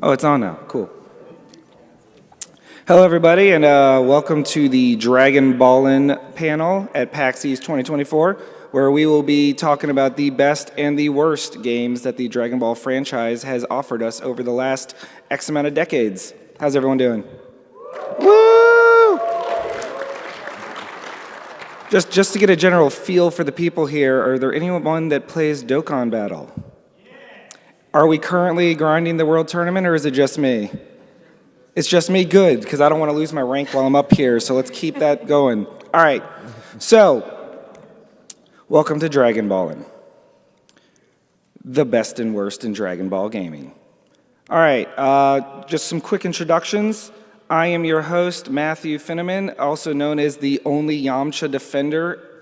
Oh, it's on now. Cool. Hello, everybody, and welcome to the Ballin panel at PAX East 2024, where we will be talking about the best and the worst games that the Dragon Ball franchise has offered us over the last X amount of decades. How's everyone doing? Woo! Just to get a general feel for the people here, are there anyone that plays Dokkan Battle? Are we currently grinding the World Tournament, or is it just me? It's just me? Good, because I don't want to lose my rank while I'm up here, so let's keep that going. All right, so welcome to Dragon Ballin, the best and worst in Dragon Ball gaming. All right, just some quick introductions. I am your host, Matthew Finneman, also known as the only Yamcha defender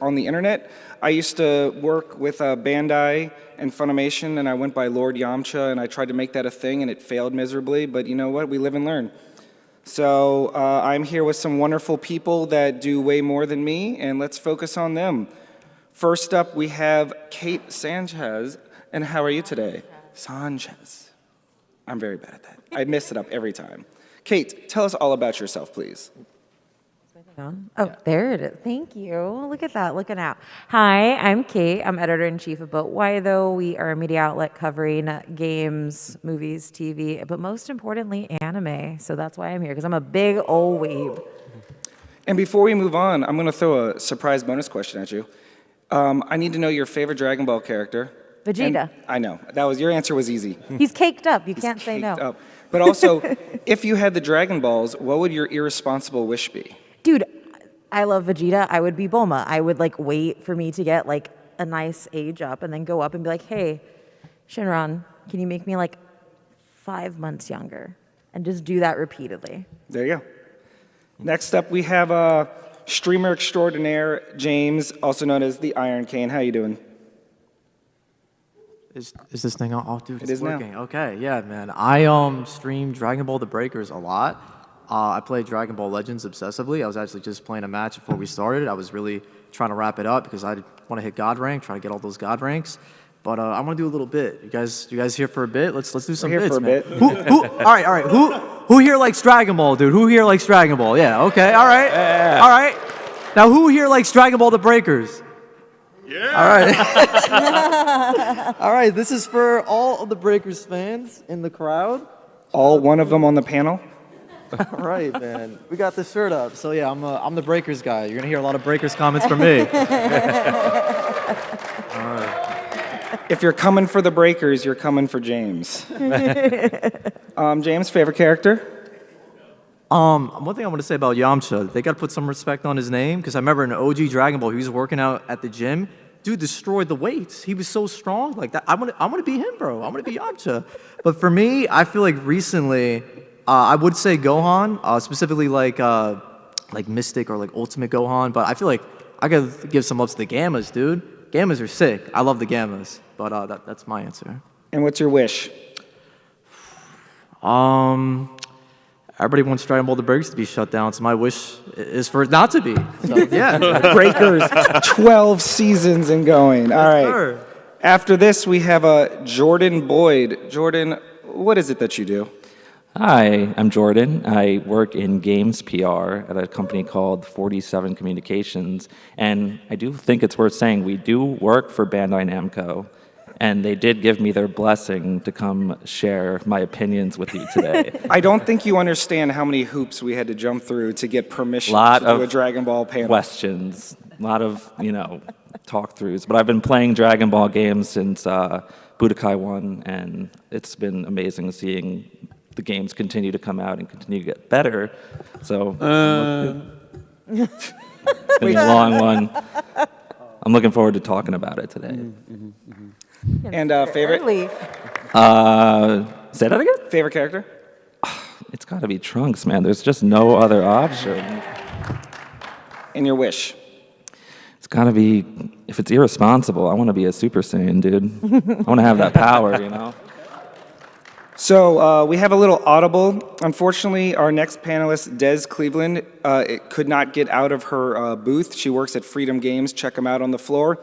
on the internet. I used to work with Bandai and Funimation, and I went by Lord Yamcha, and I tried to make that a thing, and it failed miserably, but you know what? We live and learn. So I'm here with some wonderful people that do way more than me, and let's focus on them. First up, we have Kate Sanchez, and how are you today? Sanchez. I'm very bad at that. I mess it up every time. Kate, tell us all about yourself, please. Oh, there it is. Thank you. Look at that, looking out. Hi, I'm Kate. I'm editor-in-chief of But Why Though. We are a media outlet covering games, movies, TV, but most importantly, anime. So that's why I'm here, because I'm a big old weeb. And before we move on, I'm going to throw a surprise bonus question at you. I need to know your favorite Dragon Ball character. Vegeta. And I know. Your answer was easy. He's caked up. You can't say no. Up. But also, if you had the Dragon Balls, what would your irresponsible wish be? Dude, I love Vegeta. I would be Bulma. I would wait for me to get a nice age up and then go up and be like, hey, Shinron, can you make me 5 months younger? And just do that repeatedly. There you go. Next up, we have streamer extraordinaire James, also known as the Iron Cane. How you doing? Is this thing on? Oh, dude, it is working. now. Okay, yeah, man. I stream Dragon Ball The Breakers a lot. I play Dragon Ball Legends obsessively. I was actually just playing a match before we started. I was really trying to wrap it up because I want to hit God rank, try to get all those God ranks. But I want to do a little bit. You guys here for a bit? Let's do some We're here bits, for a man. bit. All right. Who here likes Dragon Ball, dude? Who here likes Dragon Ball? Yeah. Okay. All right. Yeah. All right. Now, who here likes Dragon Ball The Breakers? Yeah. All right. All right. This is for all of the Breakers fans in the crowd. All one of them on the panel? All right, man. We got this shirt up. So yeah, I'm the Breakers guy. You're gonna hear a lot of Breakers comments from me. All right. If you're coming for the Breakers, you're coming for James. James, favorite character? One thing I want to say about Yamcha, they gotta put some respect on his name, because I remember in OG Dragon Ball, he was working out at the gym. Dude destroyed the weights. He was so strong like that. I want to be him, bro. I want to be Yamcha. But for me, I feel like recently, I would say Gohan, specifically like Mystic or Ultimate Gohan. But I feel like I gotta give some love to the Gammas, dude. Gammas are sick. I love the Gammas. But that's my answer. And what's your wish? Everybody wants Dragon Ball The Breakers to be shut down, so my wish is for it not to be. So, yeah. Breakers, 12 seasons and going. All right. Sure. After this, we have Jordan Boyd. Jordan, what is it that you do? Hi, I'm Jordan. I work in games PR at a company called 47 Communications, and I do think it's worth saying we do work for Bandai Namco, and they did give me their blessing to come share my opinions with you today. I don't think you understand how many hoops we had to jump through to get permission to do a Dragon Ball panel. Questions, a lot of, talk-throughs, but I've been playing Dragon Ball games since Budokai 1, and it's been amazing seeing the games continue to come out and continue to get better. So, it's been a long one. I'm looking forward to talking about it today. And favorite? Say that again? Favorite character? It's got to be Trunks, man. There's just no other option. And your wish? It's got to be, if it's irresponsible, I want to be a Super Saiyan, dude. I want to have that power, So we have a little audible. Unfortunately, our next panelist, Des Cleveland, could not get out of her booth. She works at Freedom Games. Check them out on the floor.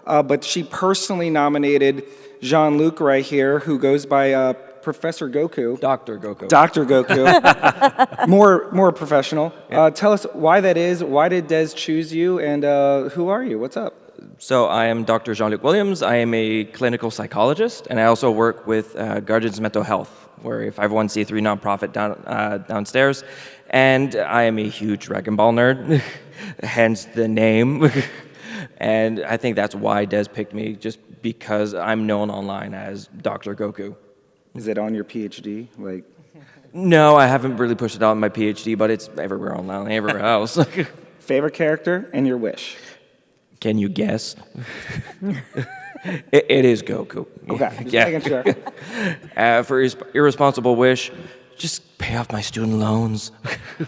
But she personally nominated Jean-Luc right here, who goes by Professor Goku. Dr. Goku. Dr. Goku. more professional. Tell us why that is. Why did Des choose you? And who are you? What's up? So I am Dr. Jean-Luc Williams. I am a clinical psychologist, and I also work with Guardians Mental Health. We're a 501c3 nonprofit downstairs, and I am a huge Dragon Ball nerd, hence the name. And I think that's why Des picked me, just because I'm known online as Dr. Goku. Is it on your PhD? Like, No, I haven't really pushed it out in my PhD, but it's everywhere online, everywhere else. favorite character and your wish? Can you guess? It is Goku. Okay, just making sure. For his irresponsible wish, just pay off my student loans.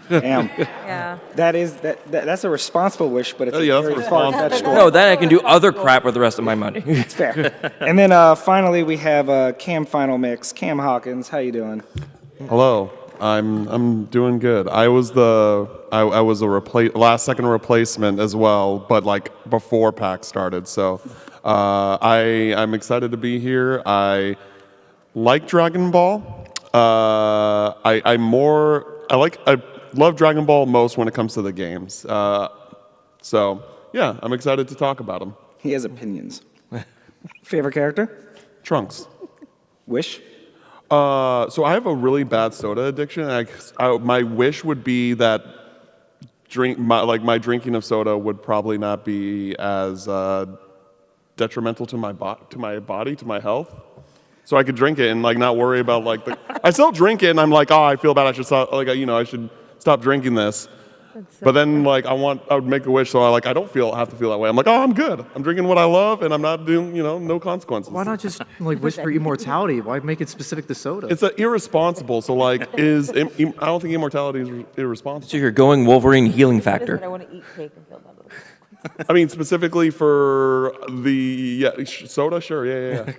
Damn. Yeah. That's a responsible wish, but it's Oh, yeah, a that's very far-fetched one. No, then I can do other crap with the rest of my money. It's fair. And then finally, we have Cam Final Mix. Cam Hawkins, how you doing? Hello. I'm doing good. I was I was a last second replacement as well, but like before PAX started. So I'm excited to be here. I like Dragon Ball. I love Dragon Ball most when it comes to the games. So yeah, I'm excited to talk about them. He has opinions. Favorite character? Trunks. Wish? So I have a really bad soda addiction. My wish would be that my drinking of soda would probably not be as detrimental to my body, to my health. So I could drink it and like not worry about like I still drink it and I'm like, oh, I feel bad. I should stop. Like I should stop drinking this. But then like I would make a wish so I don't have to feel that way. I'm like, oh, I'm good. I'm drinking what I love and I'm not doing no consequences. Why not just like wish for immortality? Why make it specific to soda? It's irresponsible. So like I don't think immortality is irresponsible. So you're going Wolverine healing factor. I want to eat cake and feel better. I mean specifically for the soda, sure, yeah.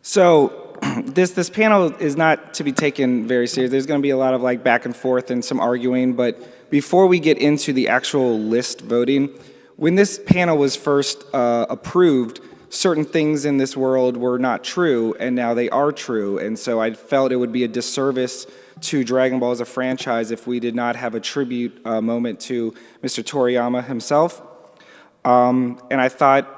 So this panel is not to be taken very serious. There's going to be a lot of like back and forth and some arguing, but before we get into the actual list voting, when this panel was first approved, certain things in this world were not true, and now they are true. And so I felt it would be a disservice to Dragon Ball as a franchise if we did not have a tribute moment to Mr. Toriyama himself. And I thought,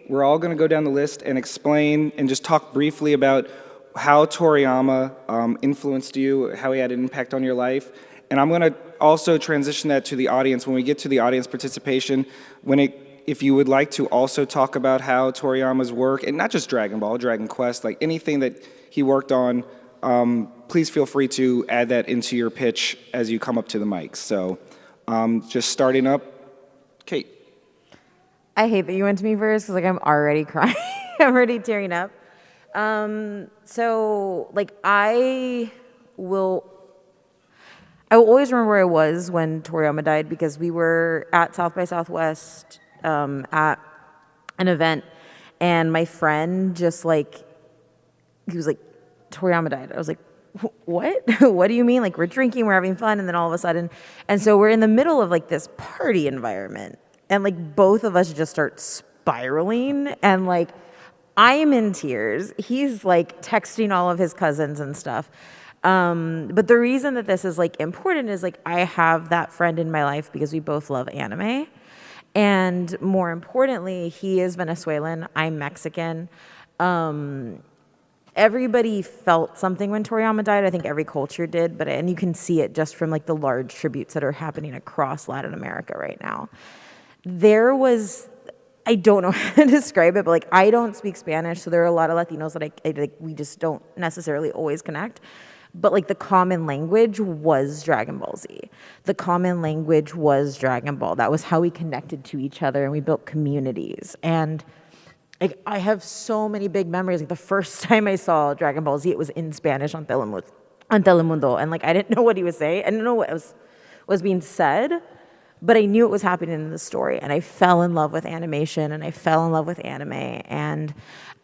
we're all going to go down the list and explain and just talk briefly about how Toriyama influenced you, how he had an impact on your life. And I'm going to also transition that to the audience. When we get to the audience participation, if you would like to also talk about how Toriyama's work, and not just Dragon Ball, Dragon Quest, like anything that he worked on, please feel free to add that into your pitch as you come up to the mics. So just starting up, Kate. I hate that you went to me first because like I'm already crying. I'm already tearing up. So like I will always remember where I was when Toriyama died because we were at South by Southwest at an event, and my friend just like he was like, Toriyama died. I was like, what? What do you mean? Like we're drinking, we're having fun, and then all of a sudden, and so we're in the middle of like this party environment. And like both of us just start spiraling, and like I am in tears. He's like texting all of his cousins and stuff. But the reason that this is like important is like I have that friend in my life because we both love anime. And more importantly, he is Venezuelan, I'm Mexican. Everybody felt something when Toriyama died. I think every culture did, and you can see it just from like the large tributes that are happening across Latin America right now. I don't know how to describe it, but like I don't speak Spanish, so there are a lot of Latinos that we just don't necessarily always connect. But like the common language was Dragon Ball Z. The common language was Dragon Ball. That was how we connected to each other, and we built communities. And like I have so many big memories. Like the first time I saw Dragon Ball Z, it was in Spanish on Telemundo, and like I didn't know what he was saying. I didn't know what was being said. But I knew it was happening in the story, and I fell in love with animation, and I fell in love with anime, and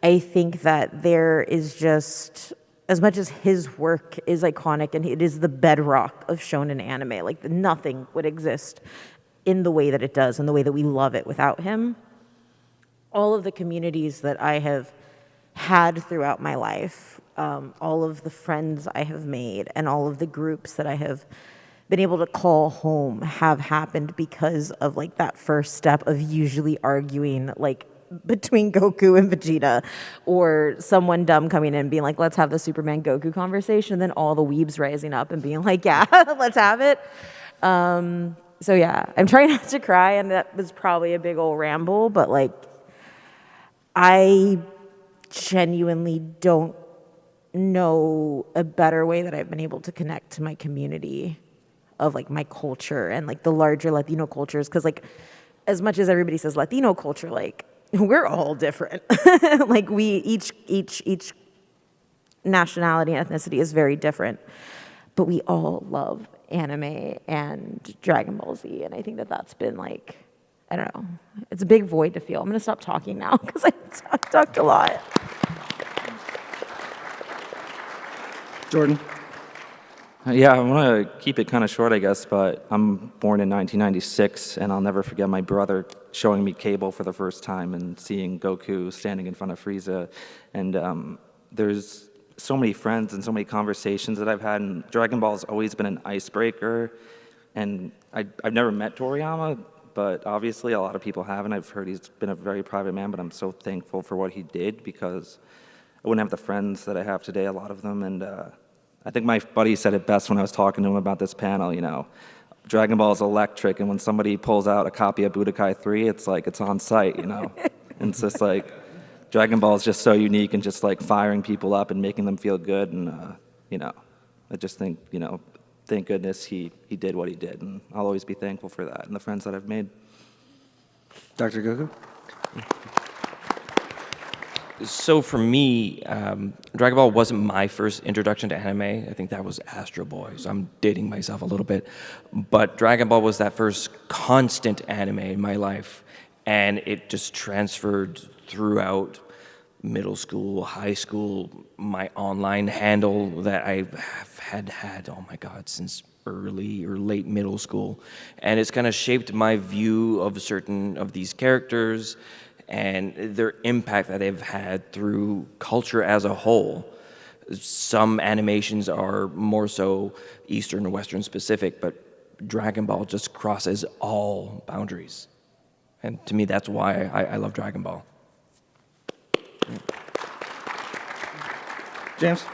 I think that there is just, as much as his work is iconic, and it is the bedrock of shonen anime, like nothing would exist in the way that it does, and the way that we love it without him. All of the communities that I have had throughout my life all of the friends I have made and all of the groups that I have been able to call home have happened because of like that first step of usually arguing like between Goku and Vegeta, or someone dumb coming in and being like, let's have the Superman Goku conversation, and then all the weebs rising up and being like, yeah, let's have it. So yeah, I'm trying not to cry, and that was probably a big old ramble, but like I genuinely don't know a better way that I've been able to connect to my community of like my culture and like the larger Latino cultures, because like as much as everybody says Latino culture, like we're all different. Like we each nationality and ethnicity is very different, but we all love anime and Dragon Ball Z, and I think that that's been like, I don't know, it's a big void to feel. I'm gonna stop talking now because I talked a lot. Jordan. Yeah, I want to keep it kind of short, I guess, but I'm born in 1996, and I'll never forget my brother showing me Cable for the first time and seeing Goku standing in front of Frieza. And there's so many friends and so many conversations that I've had, and Dragon Ball has always been an icebreaker. And I've never met Toriyama, but obviously a lot of people have, and I've heard he's been a very private man, but I'm so thankful for what he did, because I wouldn't have the friends that I have today, a lot of them, and I think my buddy said it best when I was talking to him about this panel, you know. Dragon Ball is electric, and when somebody pulls out a copy of Budokai 3, it's like it's on site, you know. And it's just like, Dragon Ball is just so unique and just like firing people up and making them feel good. And, you know, I just think, you know, thank goodness he did what he did. And I'll always be thankful for that and the friends that I've made. Dr. Goku? So for me, Dragon Ball wasn't my first introduction to anime. I think that was Astro Boy, so I'm dating myself a little bit. But Dragon Ball was that first constant anime in my life, and it just transferred throughout middle school, high school, my online handle that I have had, oh my God, since early or late middle school. And it's kind of shaped my view of certain of these characters and their impact that they've had through culture as a whole. Some animations are more so Eastern or Western specific, but Dragon Ball just crosses all boundaries. And to me, that's why I love Dragon Ball. James?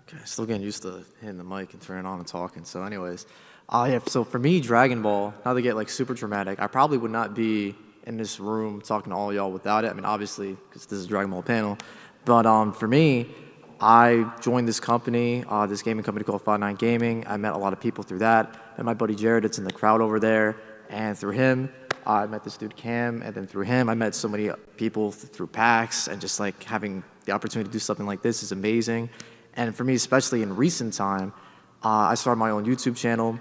Okay, still getting used to hitting the mic and turning on and talking. So anyways, yeah, so for me, Dragon Ball, not to get like super dramatic, I probably would not be in this room talking to all y'all without it. I mean, obviously, because this is a Dragon Ball panel. But for me, I joined this company, this gaming company called 59 Gaming. I met a lot of people through that. Met my buddy Jared, that's in the crowd over there. And through him, I met this dude Cam. And then through him, I met so many people through PAX. And just like having the opportunity to do something like this is amazing. And for me, especially in recent time, I started my own YouTube channel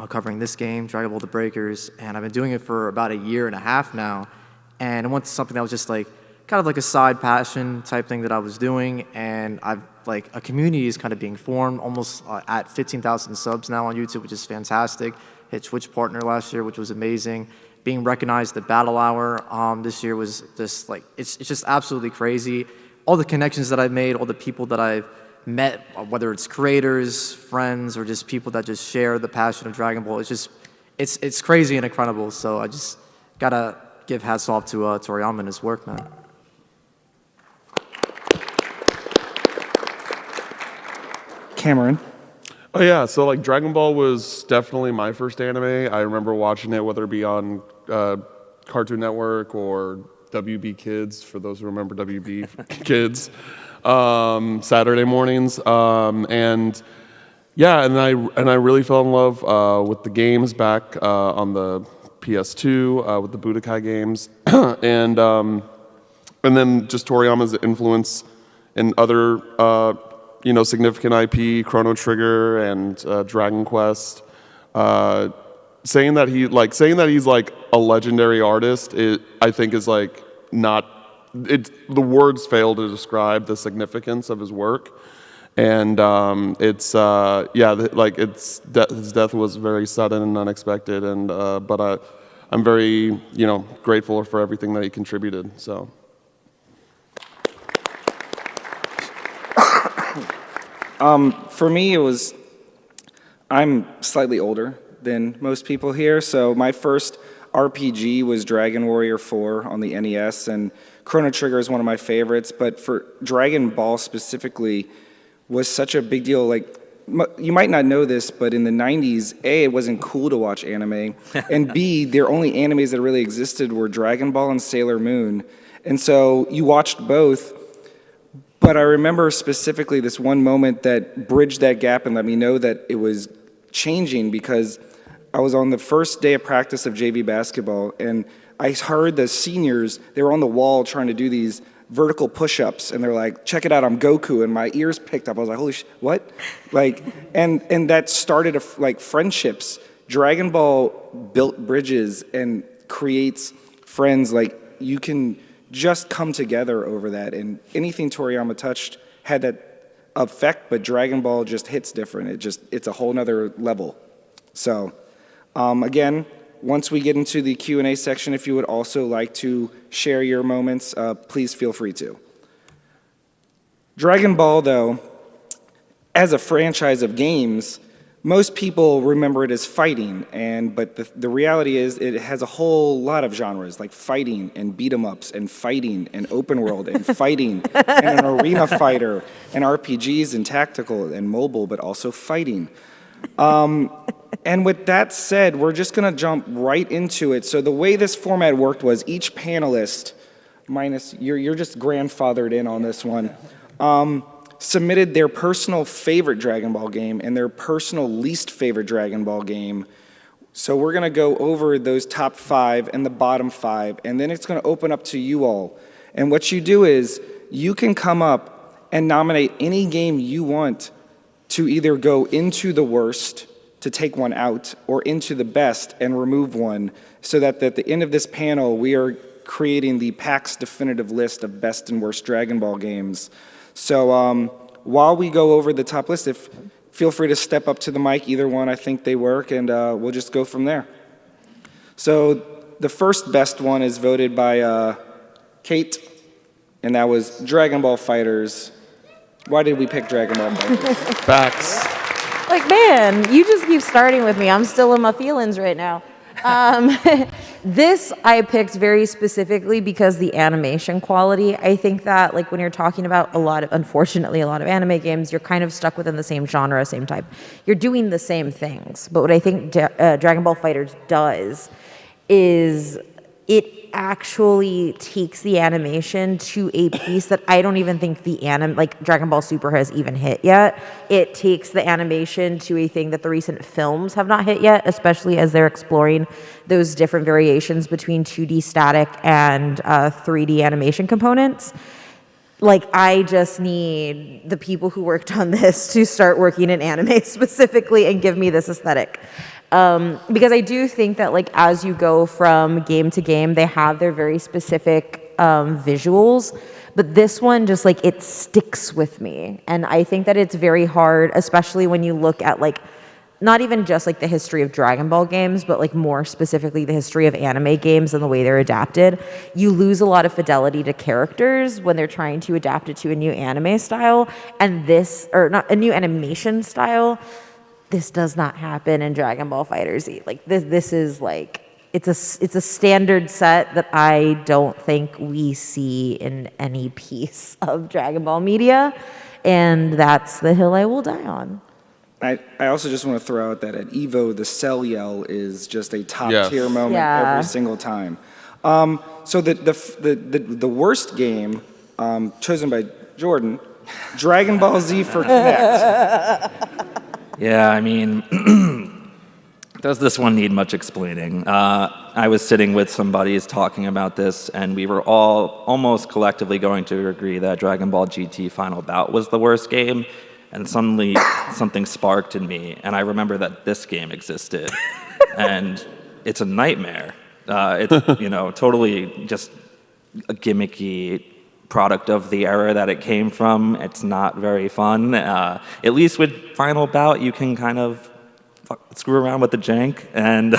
covering this game, Dragon Ball The Breakers, and I've been doing it for about a year and a half now. And it went to something that was just like kind of like a side passion type thing that I was doing, and I've like a community is kind of being formed, almost at 15,000 subs now on YouTube, which is fantastic. Hit Twitch partner last year, which was amazing. Being recognized at Battle Hour this year was just like it's just absolutely crazy. All the connections that I've made, all the people that I've met, whether it's creators, friends, or just people that just share the passion of Dragon Ball, it's crazy and incredible. So I just gotta give hats off to Toriyama and his work, man. Cameron? Oh yeah, so like Dragon Ball was definitely my first anime. I remember watching it, whether it be on Cartoon Network or WB Kids, for those who remember WB Kids. Saturday mornings, and yeah, and I really fell in love with the games back on the PS2 with the Budokai games, and then just Toriyama's influence in other significant IP, Chrono Trigger and Dragon Quest. Saying that he's like a legendary artist, I think is like not. The words fail to describe the significance of his work, and his death was very sudden and unexpected, and but I'm very grateful for everything that he contributed. So For me, I'm slightly older than most people here, so my first RPG was Dragon Warrior 4 on the NES, and Chrono Trigger is one of my favorites, but for Dragon Ball specifically was such a big deal. Like, you might not know this, but in the 90s, A, it wasn't cool to watch anime, and B, their only animes that really existed were Dragon Ball and Sailor Moon. And so you watched both, but I remember specifically this one moment that bridged that gap and let me know that it was changing because I was on the first day of practice of JV basketball, and I heard the seniors, they were on the wall trying to do these vertical push-ups, and they're like, check it out, I'm Goku, and my ears picked up. I was like, holy what? Like, and that started friendships. Dragon Ball built bridges and creates friends. Like, you can just come together over that, and anything Toriyama touched had that effect, but Dragon Ball just hits different. It's a whole nother level. So, again, once we get into the Q&A section, if you would also like to share your moments, please feel free to. Dragon Ball, though, as a franchise of games, most people remember it as fighting, but the reality is it has a whole lot of genres, like fighting and beat-em-ups and fighting and open world and fighting and an arena fighter and RPGs and tactical and mobile, but also fighting. And with that said, we're just going to jump right into it. So the way this format worked was each panelist, minus you're just grandfathered in on this one, submitted their personal favorite Dragon Ball game and their personal least favorite Dragon Ball game. So we're going to go over those top 5 and the bottom 5, and then it's going to open up to you all. And what you do is you can come up and nominate any game you want to either go into the worst to take one out or into the best and remove one, so that at the end of this panel we are creating the PAX definitive list of best and worst Dragon Ball games. So while we go over the top list, feel free to step up to the mic, either one, I think they work, and we'll just go from there. So the first best one is voted by Kate, and that was Dragon Ball FighterZ. Why did we pick Dragon Ball FighterZ? Facts. Like, man, you just keep starting with me. I'm still in my feelings right now. This I picked very specifically because the animation quality. I think that, like, when you're talking about unfortunately, a lot of anime games, you're kind of stuck within the same genre, same type. You're doing the same things. But what I think Dragon Ball FighterZ does is it actually takes the animation to a piece that I don't even think Dragon Ball Super has even hit yet. It takes the animation to a thing that the recent films have not hit yet, especially as they're exploring those different variations between 2D static and 3D animation components. Like, I just need the people who worked on this to start working in anime specifically and give me this aesthetic. Because I do think that, like, as you go from game to game, they have their very specific visuals, but this one just, like, it sticks with me. And I think that it's very hard, especially when you look at, like, not even just, like, the history of Dragon Ball games, but, like, more specifically the history of anime games and the way they're adapted. You lose a lot of fidelity to characters when they're trying to adapt it to a new anime style, and not a new animation style. This does not happen in Dragon Ball FighterZ. Like, this is, like, it's a standard set that I don't think we see in any piece of Dragon Ball media, and that's the hill I will die on. I also just want to throw out that at EVO, the Cell yell is just a top tier moment every single time. So the worst game chosen by Jordan, Dragon Ball Z for Kinect. Yeah, I mean, does this one need much explaining? I was sitting with some buddies talking about this, and we were all almost collectively going to agree that Dragon Ball GT Final Bout was the worst game, and suddenly something sparked in me, and I remember that this game existed, and it's a nightmare. It's, totally just a gimmicky product of the era that it came from. It's not very fun. At least with Final Bout, you can kind of screw around with the jank. And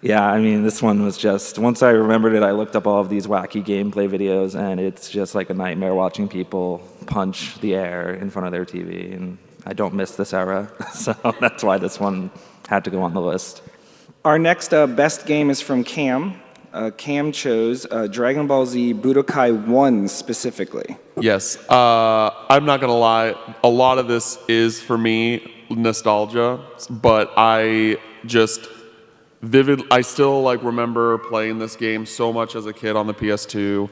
Yeah, I mean, this one was just, once I remembered it, I looked up all of these wacky gameplay videos, and it's just like a nightmare watching people punch the air in front of their TV, and I don't miss this era, so that's why this one had to go on the list. Our next best game is from Cam. Cam chose Dragon Ball Z Budokai 1 specifically. Yes. I'm not going to lie. A lot of this is, for me, nostalgia, but I still like remember playing this game so much as a kid on the PS2.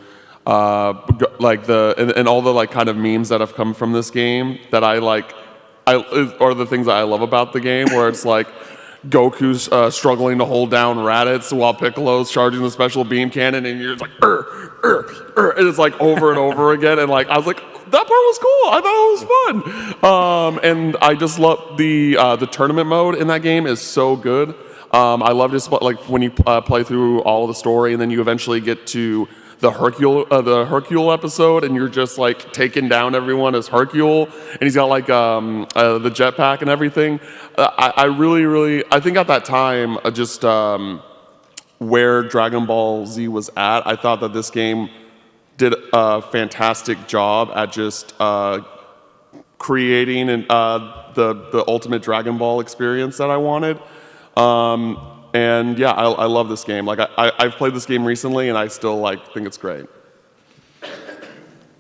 Like and all the like kind of memes that have come from this game that are the things that I love about the game, where it's like Goku's struggling to hold down Raditz while Piccolo's charging the special beam cannon, and you're just like, and it's like over and over again, and like I was like, that part was cool. I thought it was fun, and I just love the tournament mode in that game is so good. I love just like when you play through all of the story, and then you eventually get to the Hercule episode, and you're just like taking down everyone as Hercule, and he's got like the jetpack and everything. I really think at that time where Dragon Ball Z was at, I thought that this game did a fantastic job at just creating the ultimate Dragon Ball experience that I wanted. And yeah, I love this game. Like I've played this game recently, and I still think it's great.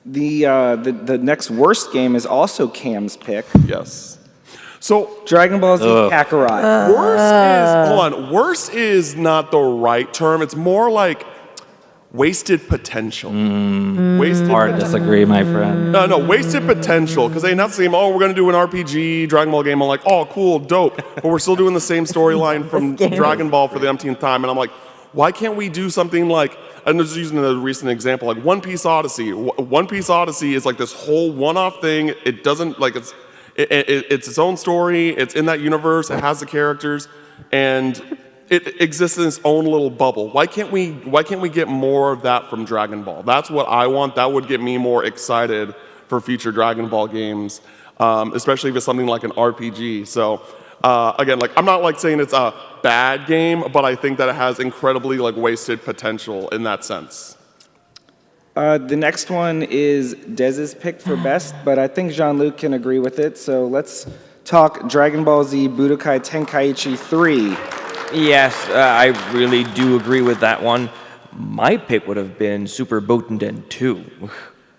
The next worst game is also Cam's pick. Yes. So Dragon Ball Z Kakarot. Worst is not the right term. It's more like wasted potential. Wasted Hard disagree, my friend. No, wasted potential, because they announced the game, we're going to do an RPG Dragon Ball game. I'm like, oh, cool, dope. But we're still doing the same storyline from Dragon Ball for the umpteenth time. And I'm like, why can't we do something like, I'm just using a recent example, like One Piece Odyssey. One Piece Odyssey is like this whole one-off thing. It doesn't, like, it's its own story. It's in that universe. It has the characters. And it exists in its own little bubble. Why can't we get more of that from Dragon Ball? That's what I want. That would get me more excited for future Dragon Ball games, especially if it's something like an RPG. So again, like I'm not saying it's a bad game, but I think that it has incredibly wasted potential in that sense. The next one is Dez's pick for best, but I think Jean-Luc can agree with it. So let's talk Dragon Ball Z Budokai Tenkaichi 3. Yes, I really do agree with that one. My pick would have been Super Botenden 2.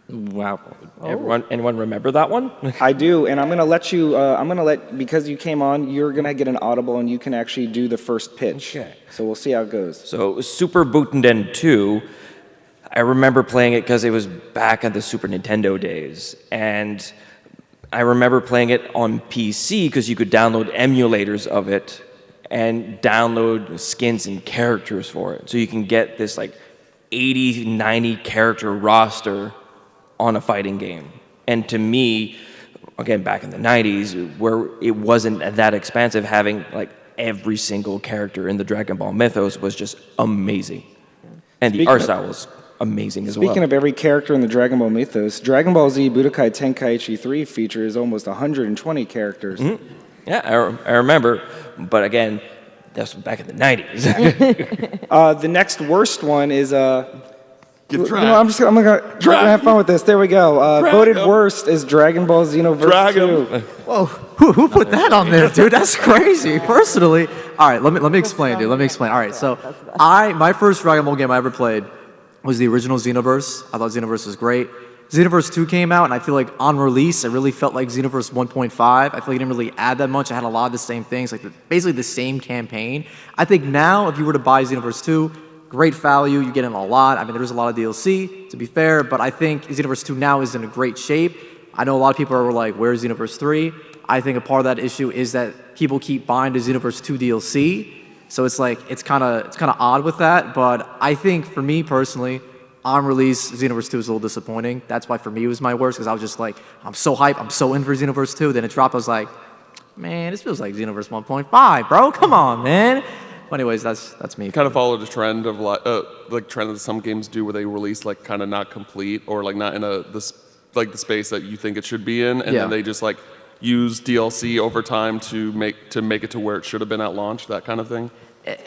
Wow. Anyone remember that one? I do, and I'm going to let you, because you came on, you're going to get an audible and you can actually do the first pitch. Okay. So we'll see how it goes. So Super Botenden 2, I remember playing it because it was back at the Super Nintendo days. And I remember playing it on PC because you could download emulators of it and download skins and characters for it. So you can get this 80, 90 character roster on a fighting game. And to me, again, back in the 90s, where it wasn't that expensive, having every single character in the Dragon Ball mythos was just amazing. And the art style was amazing as well. Speaking of every character in the Dragon Ball mythos, Dragon Ball Z Budokai Tenkaichi 3 features almost 120 characters. Mm-hmm. Yeah, I remember, but again, that's back in the 90s. The next worst one is Get I'm dragged. gonna have fun with this. There we go. Voted worst is Dragon Ball Xenoverse 2. Whoa, who put that on there, dude? That's crazy. Personally, all right, let me explain, dude. Let me explain. All right, so my first Dragon Ball game I ever played was the original Xenoverse. I thought Xenoverse was great. Xenoverse 2 came out, and I feel like on release, it really felt like Xenoverse 1.5. I feel like it didn't really add that much. I had a lot of the same things, basically the same campaign. I think now, if you were to buy Xenoverse 2, great value, you get in a lot. I mean, there's a lot of DLC, to be fair, but I think Xenoverse 2 now is in a great shape. I know a lot of people are like, where's Xenoverse 3? I think a part of that issue is that people keep buying the Xenoverse 2 DLC, so it's kind of odd with that, but I think for me personally, on release, Xenoverse 2 is a little disappointing. That's why for me it was my worst, because I was just I'm so hyped, I'm so in for Xenoverse 2. Then it dropped, I was like, man, this feels like Xenoverse 1.5, bro. Come on, man. But anyways, that's me. Kind of followed a trend of trend that some games do, where they release kind of not complete or not in the space that you think it should be in, and then they just use DLC over time to make it to where it should have been at launch, that kind of thing.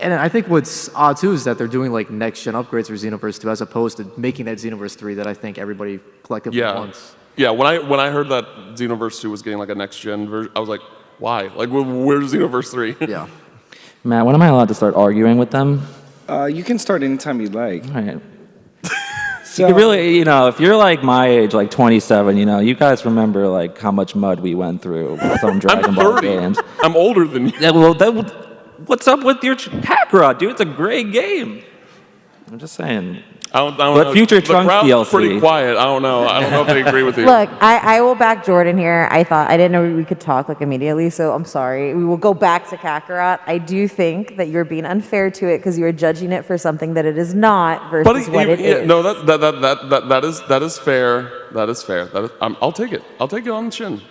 And I think what's odd too is that they're doing like next gen upgrades for Xenoverse 2 as opposed to making that Xenoverse 3 that I think everybody collectively wants. Yeah, when I heard that Xenoverse 2 was getting like a next gen version, I was like, why? Like, where's Xenoverse 3? Yeah. Matt, when am I allowed to start arguing with them? You can start anytime you'd like. All right. So, You really, if you're like my age, like 27, you guys remember like how much mud we went through with some I'm Dragon Ball 30. games. I'm older than you. Yeah, well, what's up with your Kakarot, dude? It's a great game. I'm just saying. I don't But know. Future The Trunks crowd's DLC. pretty quiet. I don't know if they agree with you. Look, I will back Jordan here. I didn't know we could talk like immediately, so I'm sorry. We will go back to Kakarot. I do think that you're being unfair to it because you are judging it for something that it is not versus what it is. No, that is fair. That is fair. I'll take it. I'll take it on the chin.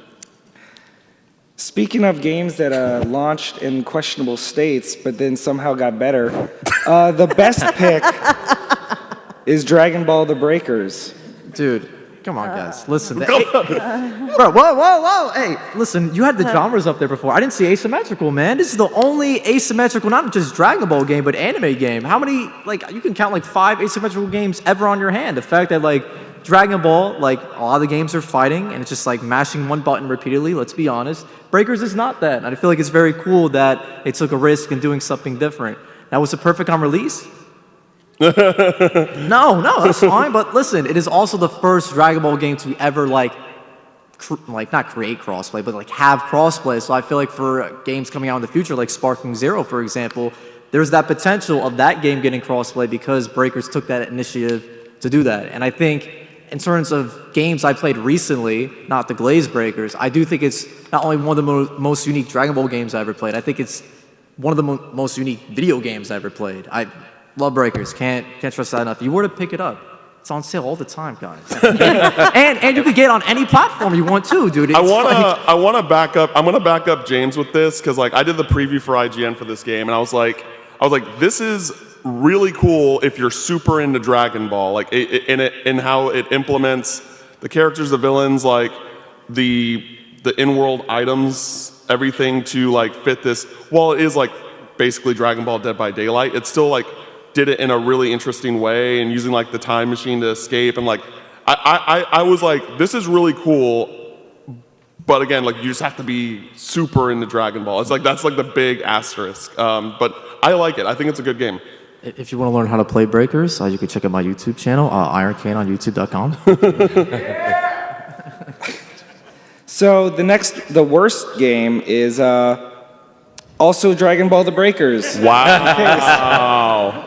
speaking of games that launched in questionable states but then somehow got better, the best pick is Dragon Ball: The Breakers. Dude, come on, guys. Listen. Bro, whoa. Hey, listen, you had the genres up there before. I didn't see asymmetrical, man. This is the only asymmetrical, not just Dragon Ball game, but anime game. How many, you can count 5 asymmetrical games ever on your hand. The fact that, Dragon Ball, a lot of the games are fighting, and it's just, mashing one button repeatedly, let's be honest. Breakers is not that. And I feel like it's very cool that they took a risk in doing something different. Now, was it perfect on release? No, that's fine. But listen, it is also the first Dragon Ball game to ever not create crossplay, but have crossplay. So I feel like for games coming out in the future, like Sparking Zero, for example, there's that potential of that game getting crossplay because Breakers took that initiative to do that. And I think in terms of games I played recently, not the Glaze Breakers, I do think it's not only one of the most unique Dragon Ball games I ever played. I think it's one of the most unique video games I ever played. I love Breakers. Can't stress that enough. If you were to pick it up, it's on sale all the time, guys. and you can get it on any platform you want to, dude. I wanna back up. I'm gonna back up James with this because I did the preview for IGN for this game, and I was like, this is really cool if you're super into Dragon Ball, in how it implements the characters, the villains, the in-world items, everything to fit this. While it is basically Dragon Ball Dead by Daylight, it's still did it in a really interesting way and using the time machine to escape and I was this is really cool, but again you just have to be super into Dragon Ball. It's that's the big asterisk, but I like it. I think it's a good game. If you want to learn how to play Breakers, you can check out my YouTube channel, Iron Cane on YouTube.com. So the worst game is also Dragon Ball: The Breakers. Wow.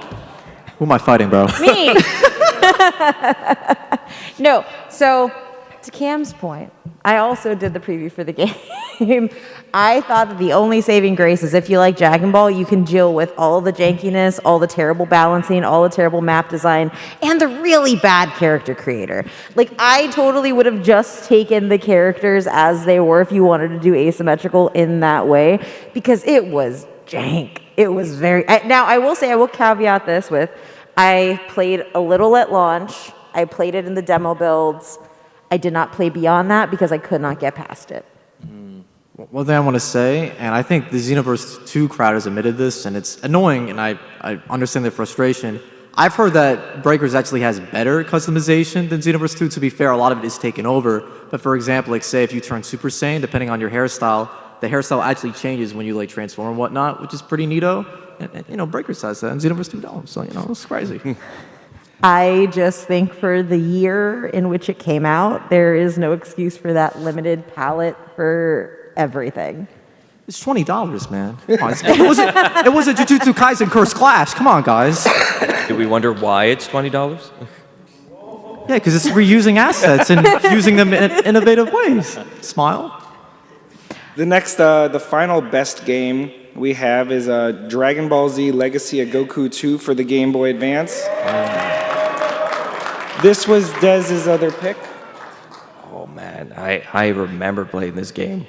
Who am I fighting, bro? Me. No, so to Cam's point, I also did the preview for the game. I thought that the only saving grace is if you like Dragon Ball, you can deal with all the jankiness, all the terrible balancing, all the terrible map design, and the really bad character creator. I totally would have just taken the characters as they were if you wanted to do asymmetrical in that way, because it was jank. It was very... Now, I will caveat this with, I played a little at launch. I played it in the demo builds. I did not play beyond that because I could not get past it. One thing I want to say, and I think the Xenoverse 2 crowd has admitted this, and it's annoying, and I understand their frustration. I've heard that Breakers actually has better customization than Xenoverse 2. To be fair, a lot of it is taken over. But for example, say if you turn Super Saiyan, depending on your hairstyle, the hairstyle actually changes when you transform and whatnot, which is pretty neato. And Breakers has that, and Xenoverse 2 don't. So it's crazy. I just think for the year in which it came out, there is no excuse for that limited palette for everything. It's $20, man. Come on. It was a Jujutsu Kaisen Curse Clash. Come on, guys. Do we wonder why it's $20? Yeah, because it's reusing assets and using them in innovative ways. Smile. The next, the final best game we have is Dragon Ball Z Legacy of Goku 2 for the Game Boy Advance. This was Dez's other pick. Oh man, I remember playing this game.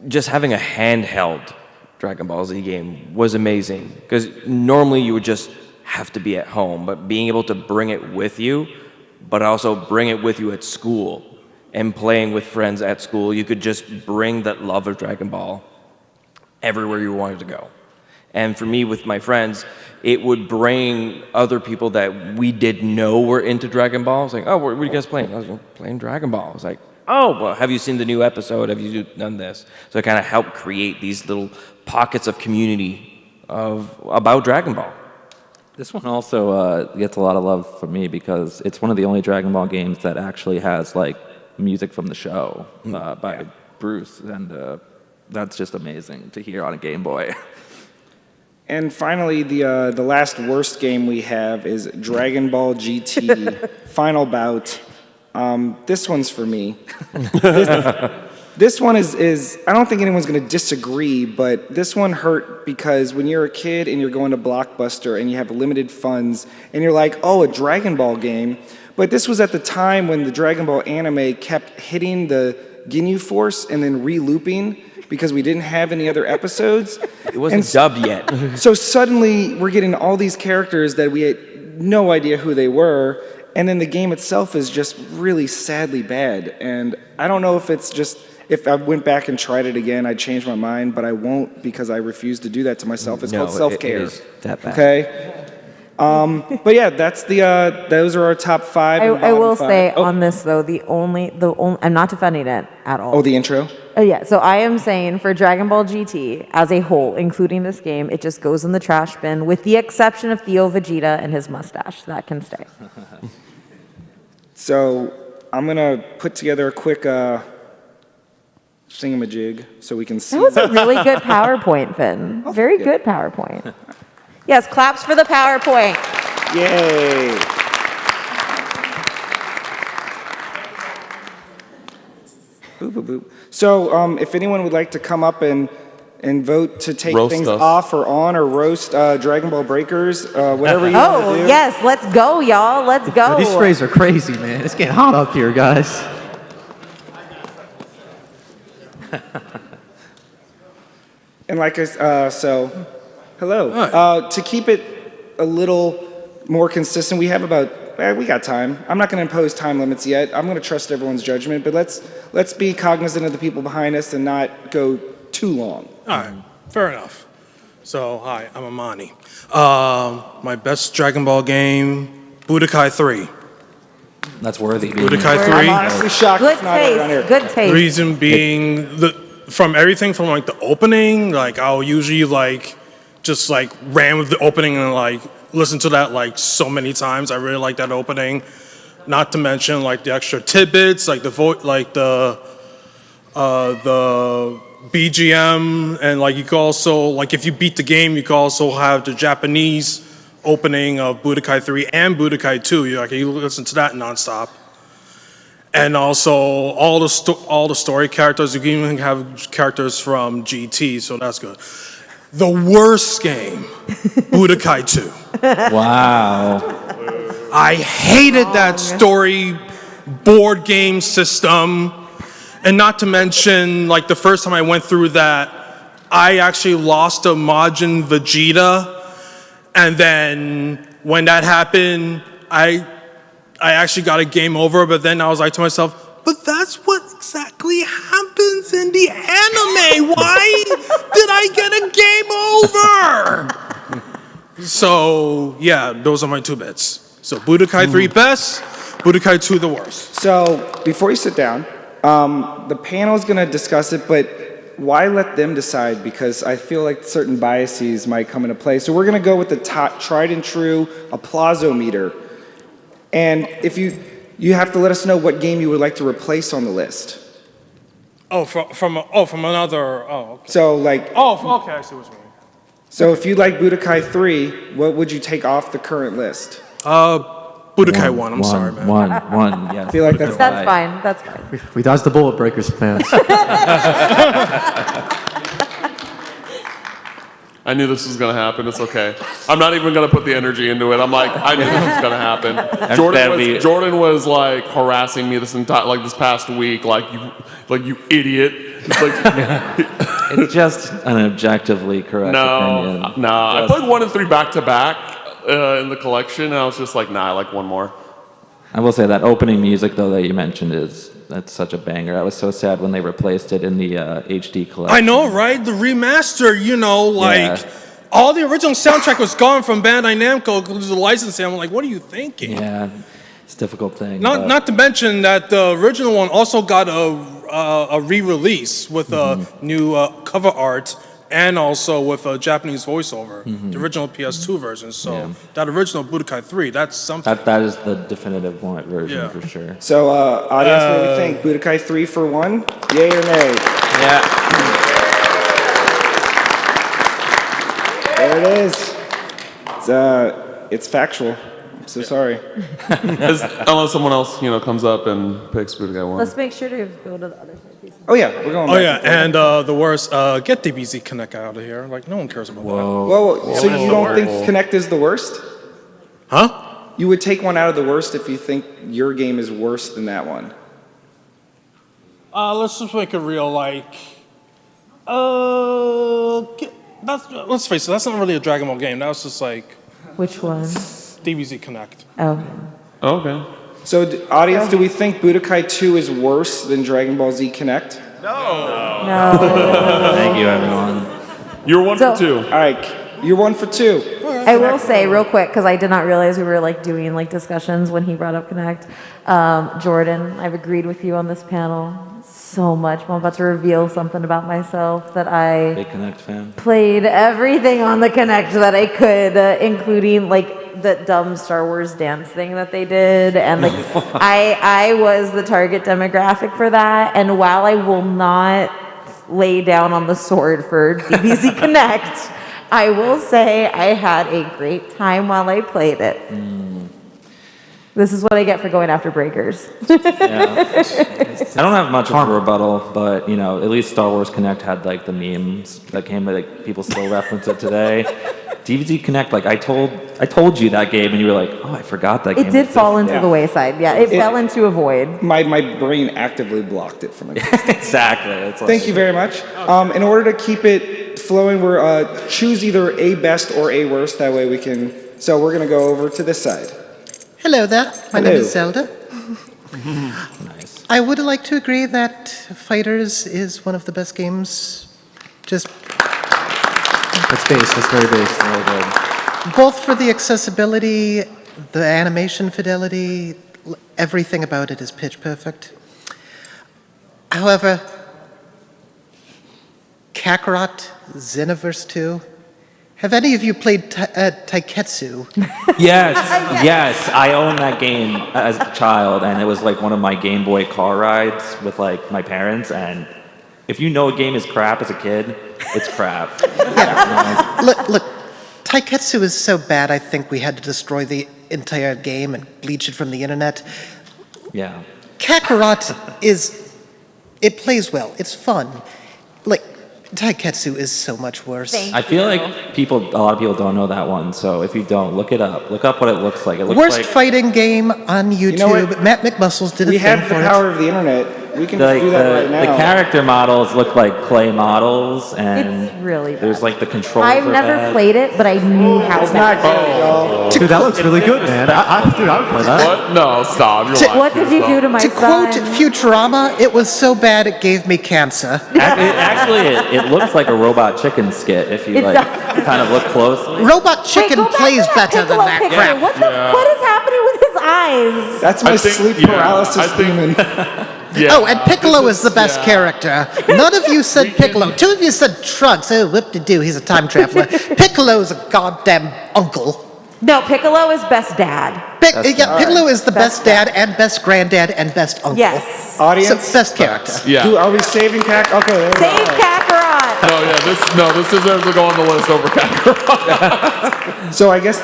Just having a handheld Dragon Ball Z game was amazing because normally you would just have to be at home, but being able to bring it with you, but also bring it with you at school and playing with friends at school, you could just bring that love of Dragon Ball everywhere you wanted to go. And for me, with my friends, it would bring other people that we didn't know were into Dragon Ball. It's like, oh, what are you guys playing? I was playing Dragon Ball. I was like, oh, well, have you seen the new episode? Have you done this? So it kind of helped create these little pockets of community about Dragon Ball. This one also gets a lot of love from me because it's one of the only Dragon Ball games that actually has like music from the show by Bruce, and that's just amazing to hear on a Game Boy. And finally, the last worst game we have is Dragon Ball GT Final Bout. This one's for me. This one is I don't think anyone's going to disagree, but this one hurt because when you're a kid and you're going to Blockbuster and you have limited funds and you're like, oh, a Dragon Ball game. But this was at the time when the Dragon Ball anime kept hitting the Ginyu Force and then re-looping because we didn't have any other episodes. It wasn't dubbed yet. So suddenly we're getting all these characters that we had no idea who they were, and then the game itself is just really sadly bad. And I don't know if it's just, if I went back and tried it again, I'd change my mind, but I won't because I refuse to do that to myself. It's called self-care. It is that bad. Okay? But yeah, that's those are our top 5. and I will bottom 5. say on this though, the only I'm not defending it at all. Oh, the intro? Oh yeah, so I am saying for Dragon Ball GT as a whole, including this game, it just goes in the trash bin with the exception of Theo Vegeta and his mustache. That can stay. So I'm gonna put together a quick thingamajig so we can see. That was a really good PowerPoint, Finn. Very good PowerPoint. Yes, claps for the PowerPoint. Yay! Boop, boop, boop. So if anyone would like to come up and vote to take Roast things us. off or on or roast Dragon Ball Breakers, whatever you want to Oh, do. yes, let's go, y'all. Let's go. These sprays are crazy, man. It's getting hot up here, guys. And like so, hello. To keep it a little more consistent, we have about we got time. I'm not going to impose time limits yet. I'm going to trust everyone's judgment, but let's be cognizant of the people behind us and not go too long. All right, fair enough. So, hi, I'm Amani. My best Dragon Ball game, Budokai 3. That's worthy. Budokai I'm 3. honestly shocked Good it's not around here. taste. Good taste. Reason being, from everything from like the opening, like I'll usually like just like ran with the opening and like listen to that like so many times. I really like that opening. Not to mention like the extra tidbits, like the BGM, and like you can also, like if you beat the game, you can also have the Japanese opening of Budokai 3 and Budokai 2. You listen to that nonstop. And also all the story characters. You can even have characters from GT, so that's good. The worst game, Budokai 2. Wow. I hated that story board game system. And not to mention, like the first time I went through that, I actually lost a Majin Vegeta. And then when that happened, I actually got a game over, but then I was like to myself, but that's what exactly happens in the anime. Why did I get a game over? So, yeah, those are my 2 bits. So Budokai 3 best, Budokai 2 the worst. So before you sit down, the panel is going to discuss it, but why let them decide? Because I feel like certain biases might come into play. So we're going to go with the tried and true applausometer. And if you have to let us know what game you would like to replace on the list. Oh, from another. Oh, okay. So like. Oh, okay. I see what you mean. So if you like Budokai 3, what would you take off the current list? Budokai 1. I'm sorry, man. One, yes. I feel like that's That's fine. That's fine. We dodged the bullet breakers, fans. I knew this was going to happen. It's okay. I'm not even going to put the energy into it. I'm like, I knew this was going to happen. Jordan was like harassing me this past week, like you idiot. It's like, It's just an objectively correct opinion. no. I played 1 and 3 back to back in the collection, and I was just like, nah, I like one more. I will say that opening music, though, that you mentioned that's such a banger. I was so sad when they replaced it in the HD collection. I know, right? The remaster, all the original soundtrack was gone from Bandai Namco because of the licensing. I'm like, what are you thinking? Yeah, it's a difficult thing. Not to mention that the original one also got a re-release with a new cover art and also with a Japanese voiceover, the original PS2 version. So that original Budokai 3, that's something. That is the definitive one version for sure. So, audience, what do we think? Budokai 3 for 1? Yay or nay? Yeah. There it is. It's factual. I'm so sorry. Unless someone else, comes up and picks Budokai 1. Let's make sure to go to the other side. Oh yeah, we're going. Oh back yeah, and forth. and the worst, get DBZ Connect out of here. Like, no one cares about that. Whoa. So you don't think Connect is the worst? Huh? You would take one out of the worst if you think your game is worse than that one. Let's just make it real, like, let's face it, that's not really a Dragon Ball game. That was just like Which one? DBZ Connect. Oh. Okay. So, audience, do we think Budokai 2 is worse than Dragon Ball Z Connect? No. Thank you, everyone. You're 1 for 2. All right, you're 1 for 2. I will say real quick, because I did not realize we were like doing like discussions when he brought up Connect. Jordan, I've agreed with you on this panel so much. I'm about to reveal something about myself that I Big Connect fan. played everything on the Connect that I could, including like the dumb Star Wars dance thing that they did, and like I was the target demographic for that. And while I will not lay down on the sword for DBZ Connect, I will say I had a great time while I played it. This is what I get for going after breakers. I don't have much of a rebuttal, but at least Star Wars Connect had like the memes that came, like people still reference it today. DBZ Connect, like I told you that game, and you were like, oh, I forgot that game. It did fall into the wayside. Yeah, it fell into a void. My brain actively blocked it from existing. Exactly. It's like, Thank you very much. In order to keep it flowing, we're choose either a best or a worst. That way we can. So we're gonna go over to this side. Hello there, my name is Zelda. Nice. I would like to agree that Fighters is one of the best games, just That's base. That's very base. Very good. both for the accessibility, the animation fidelity, everything about it is pitch perfect. However, Kakarot, Xenoverse 2, have any of you played Taiketsu? Yes, I owned that game as a child, and it was like one of my Game Boy car rides with like my parents. And if you know a game is crap as a kid, it's crap. Look, Taiketsu is so bad, I think we had to destroy the entire game and bleach it from the internet. Yeah. Kakarot it plays well, it's fun. Like, Taiketsu is so much worse. I feel like a lot of people don't know that one. So if you don't, look it up. Look up what it looks like. It looks Worst like fighting game on YouTube. know what? Matt McMuscles did a We thing have the for power of the internet. We can just like do that right now. the character models look like clay models, and It's really bad. there's like the controls. I've are never bad. played it, but I knew how It's bad. not good, y'all. Dude, that looks really good, man. I would play that. What? No, stop. You're lying What to did you do yourself. to my To quote son? Futurama, it was so bad it gave me cancer. It looks like a robot chicken skit if you It like does. kind of look closely. Robot Chicken Wait, go back plays to that better than Piccolo that picture. crap. What is happening with his eyes? That's my I think- sleep yeah, paralysis I think- demon. Yeah. Oh, and Piccolo is the best character. None of you said Piccolo. Two of you said Trunks. Oh, whoop-de-doo, he's a time traveler. Piccolo's a goddamn uncle. No, Piccolo is best dad. Piccolo is the best dad and best granddad and best uncle. Yes. Audience, So, best character. Yeah. are we saving Cac? Okay. there we go. Save Kakarot. This deserves to go on the list over Kakarot. So I guess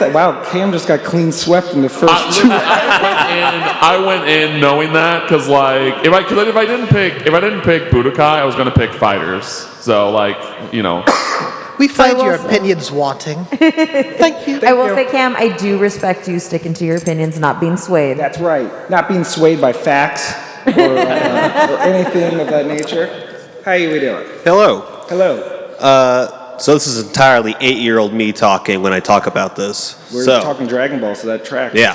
Cam just got clean swept in the first two. I went in knowing that because like if I didn't pick Budokai, I was gonna pick Fighters. So We find will your say- opinions wanting. Thank you. I will say, Cam, I do respect you sticking to your opinions, not being swayed. That's right. Not being swayed by facts or anything of that nature. How are we doing? Hello. Hello. So this is entirely 8-year-old me talking when I talk about this. We're so, talking Dragon Ball, so that tracks. Yeah.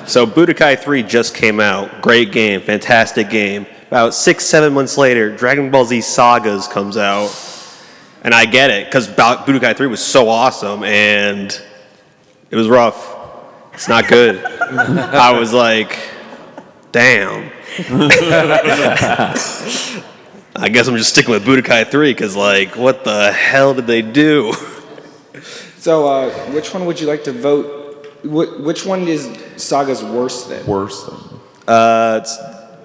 So Budokai 3 just came out. Great game. Fantastic game. About 6-7 months later, Dragon Ball Z Sagas comes out. And I get it, because Budokai 3 was so awesome, and it was rough. It's not good. I was like, damn. I guess I'm just sticking with Budokai 3, because, like, what the hell did they do? So, which one would you like to vote? Which one is Saga's worse than? Worse than. It's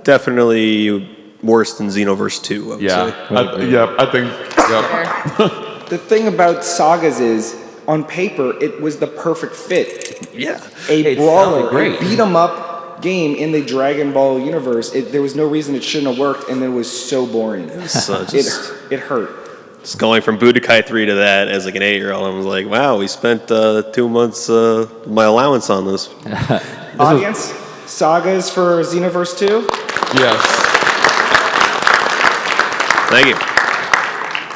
definitely worse than Xenoverse 2, I would say. I think. Yep. The thing about Sagas is, on paper, it was the perfect fit. Yeah. A brawler, a beat-em-up game in the Dragon Ball universe. There was no reason it shouldn't have worked, and it was so boring. It hurt. Just going from Budokai 3 to that as like an 8-year-old, I was like, wow, we spent 2 months of my allowance on this. Audience, Sagas for Xenoverse 2? Yes. Thank you.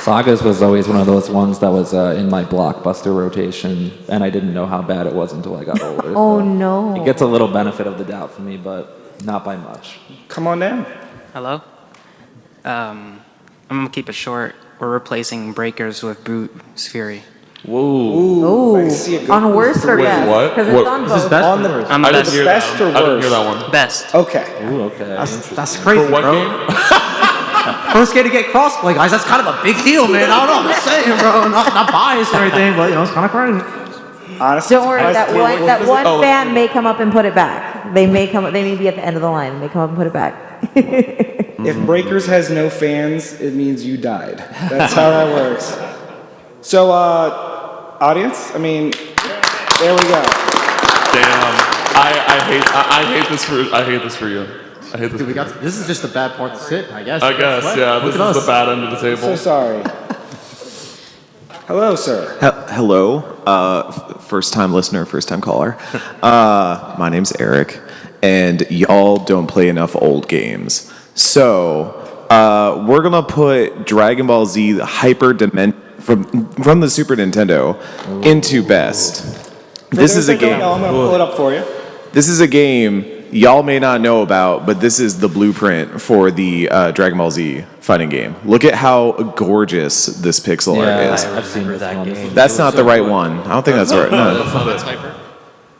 Sagas was always one of those ones that was in my blockbuster rotation, and I didn't know how bad it was until I got older. Oh, so no. It gets a little benefit of the doubt for me, but not by much. Come on down. Hello? I'm gonna keep it short. We're replacing Breakers with Brute Fury. Ooh. I see a good On worst or Wait, best? what? Because it's on both. On the, I'm I the didn't best. hear best that. or I didn't hear worst? that one. Best. Okay. Ooh, okay. That's crazy, For what bro. game? First game to get crossplay, guys. That's kind of a big deal, man. I don't know. I'm just saying, bro. Not biased or anything, but it's kind of crazy. Honestly, Don't worry, that one Oh, fan may come up and put it back. They may be at the end of the line. They may come up and put it back. if Breakers has no fans, it means you died. That's how that works. So, audience, I mean, there we go. Damn. I hate this for you. I hate this for you. This is just a bad part to sit, I guess. I guess, yeah. This is the bad end of the So table. sorry. Hello, sir. Hello, first-time listener, first-time caller. My name's Eric, and y'all don't play enough old games. So, we're gonna put Dragon Ball Z Hyper Dimension from the Super Nintendo into best. This is a game. I'm gonna pull it up for you. This is a game y'all may not know about, but this is the blueprint for the Dragon Ball Z fighting game. Look at how gorgeous this pixel art is. I've seen that game. That's not the right one. I don't think that's right. No. That's hyper.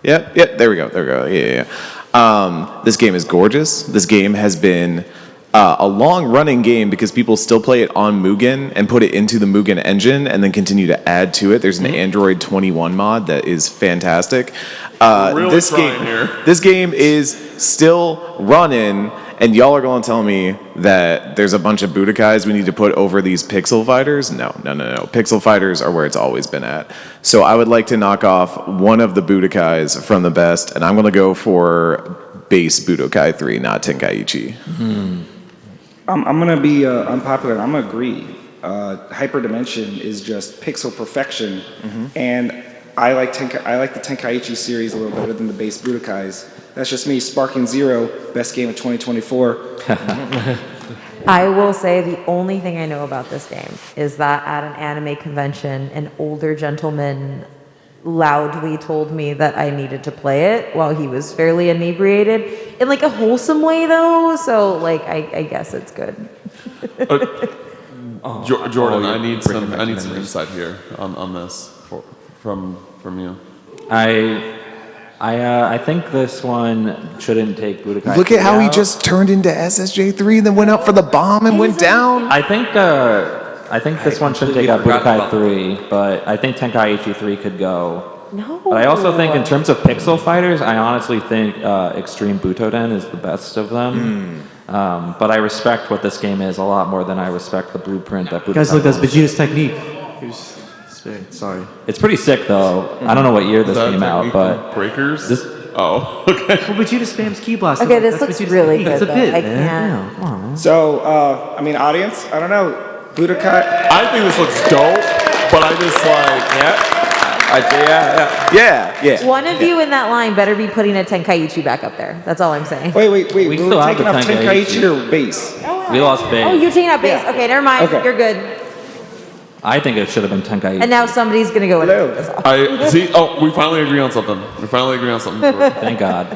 Yep, there we go. Yeah. This game is gorgeous. This game has been a long-running game because people still play it on Mugen and put it into the Mugen engine and then continue to add to it. There's an Android 21 mod that is fantastic. Really this trying game, here. this game is still running, and y'all are going to tell me that there's a bunch of Budokais we need to put over these pixel fighters? No. Pixel fighters are where it's always been at. So I would like to knock off one of the Budokais from the best, and I'm going to go for base Budokai 3, not Tenkaichi. I'm gonna be unpopular. I'm gonna agree. Hyperdimension is just pixel perfection, and I like the Tenkaichi series a little better than the base Budokais. That's just me. Sparking Zero, best game of 2024. I will say the only thing I know about this game is that at an anime convention, an older gentleman loudly told me that I needed to play it while he was fairly inebriated in like a wholesome way though, so like I guess it's good. Jordan, I need some insight here on this from you. I think this one shouldn't take Budokai. Look at how 3 he out. just turned into SSJ3, then went up for the bomb and went down. I think this one shouldn't take out Budokai 3, but I think Tenkaichi 3 could go. No. But I also think in terms of pixel fighters, I honestly think Extreme Butoden is the best of them. But I respect what this game is a lot more than I respect the blueprint that Budokai Guys, look, that's was. Vegeta's technique. Sorry. It's pretty sick though. I don't know what year this Is that came out, technically but Breakers? this Oh, okay. Well, Vegeta spams Key Blast. Okay, this That's looks Vegeta's really technique. good, It's a though. bit, I man. can't. Yeah, come on. So, I mean, audience, I don't know. Budokai. I think this looks dope, but I just like Yeah. One of you in that line better be putting a Tenkaichi back up there. That's all I'm saying. Wait. We We still were have taking the off Tenkaichi. Tenkaichi or base? we lost base. Oh, you're taking out base. Yeah. Okay, never mind. Okay. You're good. I think it should have been Tenkaichi. And now somebody's gonna go in. Hello. This off. I see. Oh, we finally agree on something. Thank God.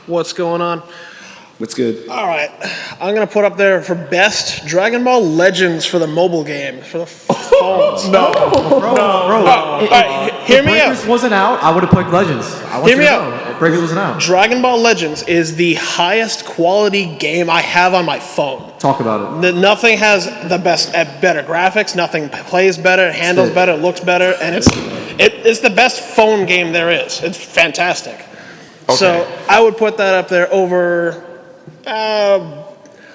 What's going on? What's good? All right, I'm gonna put up there for best Dragon Ball Legends for the mobile game for the phones. No. Hear me Breakers out. wasn't out, I would have picked Legends. I want Hear you me to out. know. If Breakers wasn't out. Dragon Ball Legends is the highest quality game I have on my phone. Talk about it. Nothing has the better graphics. Nothing plays better, handles Sick. better, looks better, and it's the best phone game there is. It's fantastic. So I would put that up there over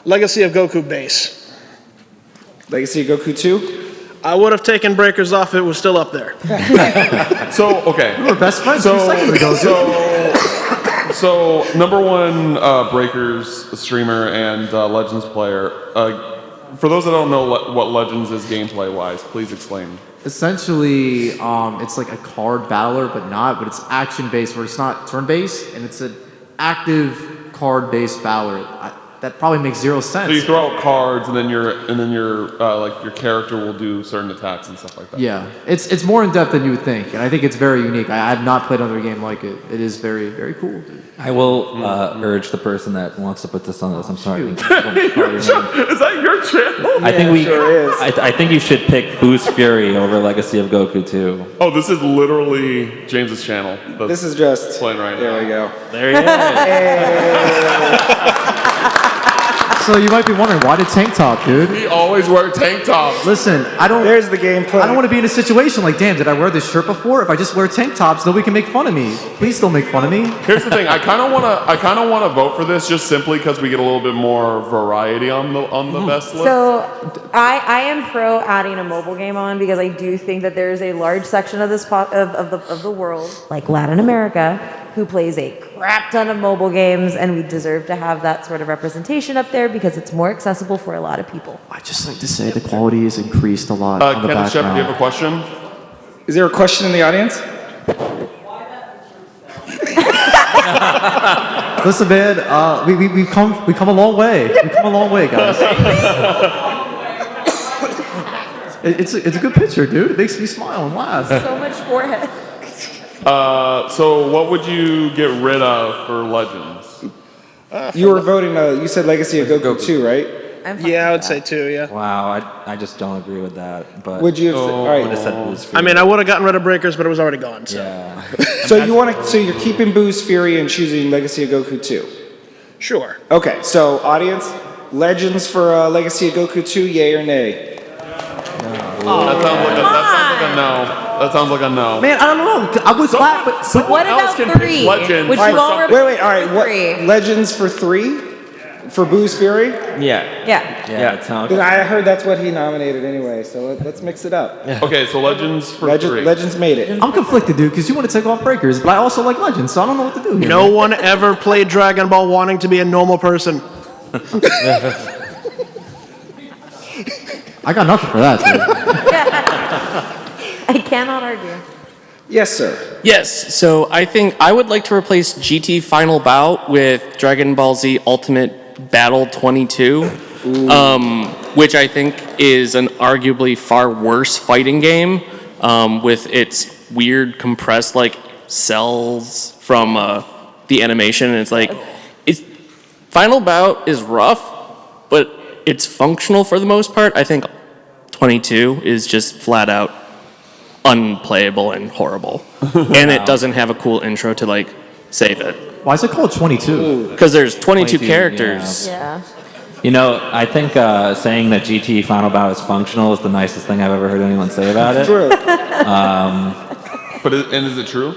Legacy of Goku Base. Legacy of Goku 2? I would have taken Breakers off if it was still up there. So, okay. We were best friends 2 seconds ago. So number one Breakers streamer and Legends player. For those that don't know what Legends is gameplay-wise, please explain. Essentially, it's like a card battler, but it's action-based, where it's not turn-based, and it's an active card-based battler. That probably makes zero sense. So you throw out cards, and then your like your character will do certain attacks and stuff like that. Yeah, it's more in depth than you would think, and I think it's very unique. I have not played another game like it. It is very, very cool. Dude. I will urge the person that wants to put this on this. I'm sorry. Is that your channel? I think I think you should pick Boost Fury over Legacy of Goku 2. Oh, this is literally James's channel. This is just playing right there now. we go. There you go. So you might be wondering, why did tank top, dude? He always wear tank tops. Listen, There's the gameplay. I don't want to be in a situation like, damn, did I wear this shirt before? If I just wear tank tops, nobody can make fun of me. Please don't make fun of me. Here's the thing. I kind of wanna vote for this just simply because we get a little bit more variety on the best list. So I am pro adding a mobile game on because I do think that there is a large section of this of the world, like Latin America, who plays a crap ton of mobile games, and we deserve to have that sort of representation up there because it's more accessible for a lot of people. I just like to say the quality has increased a lot on the Kenneth Shepard, background. do you have a question? Is there a question in the audience? Listen, man, we've come a long way. We've come a long way, guys. It's a good picture, dude. It makes me smile and laugh. So much forehead. So what would you get rid of for Legends? You were voting, you said Legacy of Goku 2, right? Yeah, I would say 2, yeah. Wow, I just don't agree with that. But Would you have said, all I right. would have said Boost I Fury. mean, I would have gotten rid of Breakers, but it was already gone, so. Yeah. So you're keeping Boost Fury and choosing Legacy of Goku 2? Sure. Okay, so audience, Legends for Legacy of Goku 2, yay or nay? That sounds like a no. Man, I don't know. I was glad, but What about 3? Legends. Would All you right, all Wait, all right, what, 3? Legends for 3? For Boost Fury? Yeah. Yeah. It sounds. Then I heard that's what he nominated anyway, so let's mix it up. Okay, so Legends for 3. Legends made it. I'm conflicted, dude, because you want to take off Breakers, but I also like Legends, so I don't know what to do here. No one ever played Dragon Ball wanting to be a normal person. I got nothing for that, dude. I cannot argue. Yes, sir. Yes, so I think I would like to replace GT Final Bout with Dragon Ball Z Ultimate Battle 22, which I think is an arguably far worse fighting game with its weird compressed like cells from the animation. And it's Final Bout is rough, but it's functional for the most part. I think 22 is just flat out unplayable and horrible. And it doesn't have a cool intro to like save it. Why is it called 22? Because there's 22 22, characters. Yeah. You know, I think saying that GT Final Bout is functional is the nicest thing I've ever heard anyone say about it. True. But is it true?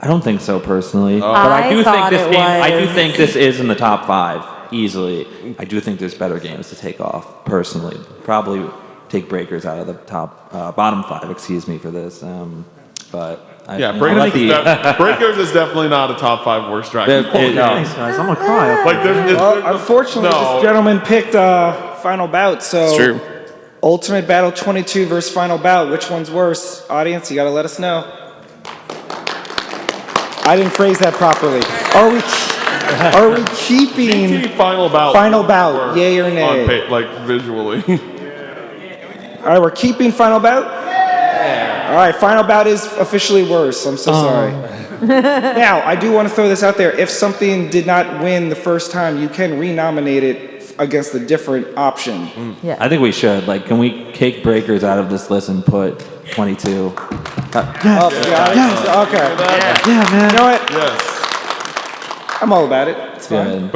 I don't think so personally, but I I do think thought this it game. I do was. think this is in the top 5 easily. I do think there's better games to take off personally. Probably take Breakers out of the top bottom 5. Excuse me for this, but Breakers is definitely not a top 5 worst Dragon Ball. Thanks, guys. I'm gonna cry. Unfortunately, this gentleman picked Final Bout, so It's true. Ultimate Battle 22 versus Final Bout. Which one's worse? Audience, you gotta let us know. I didn't phrase that properly. Are we keeping GT Final Bout? Final Bout, yay or nay? Like visually. All right, we're keeping Final Bout? Yeah. All right, Final Bout is officially worse. I'm so sorry. Now, I do want to throw this out there. If something did not win the first time, you can renominate it against a different option. Yeah. I think we should. Like, can we kick Breakers out of this list and put 22? Oh, got it? Okay. Yeah, man. You know what? Yes. I'm all about it. It's fine. Good.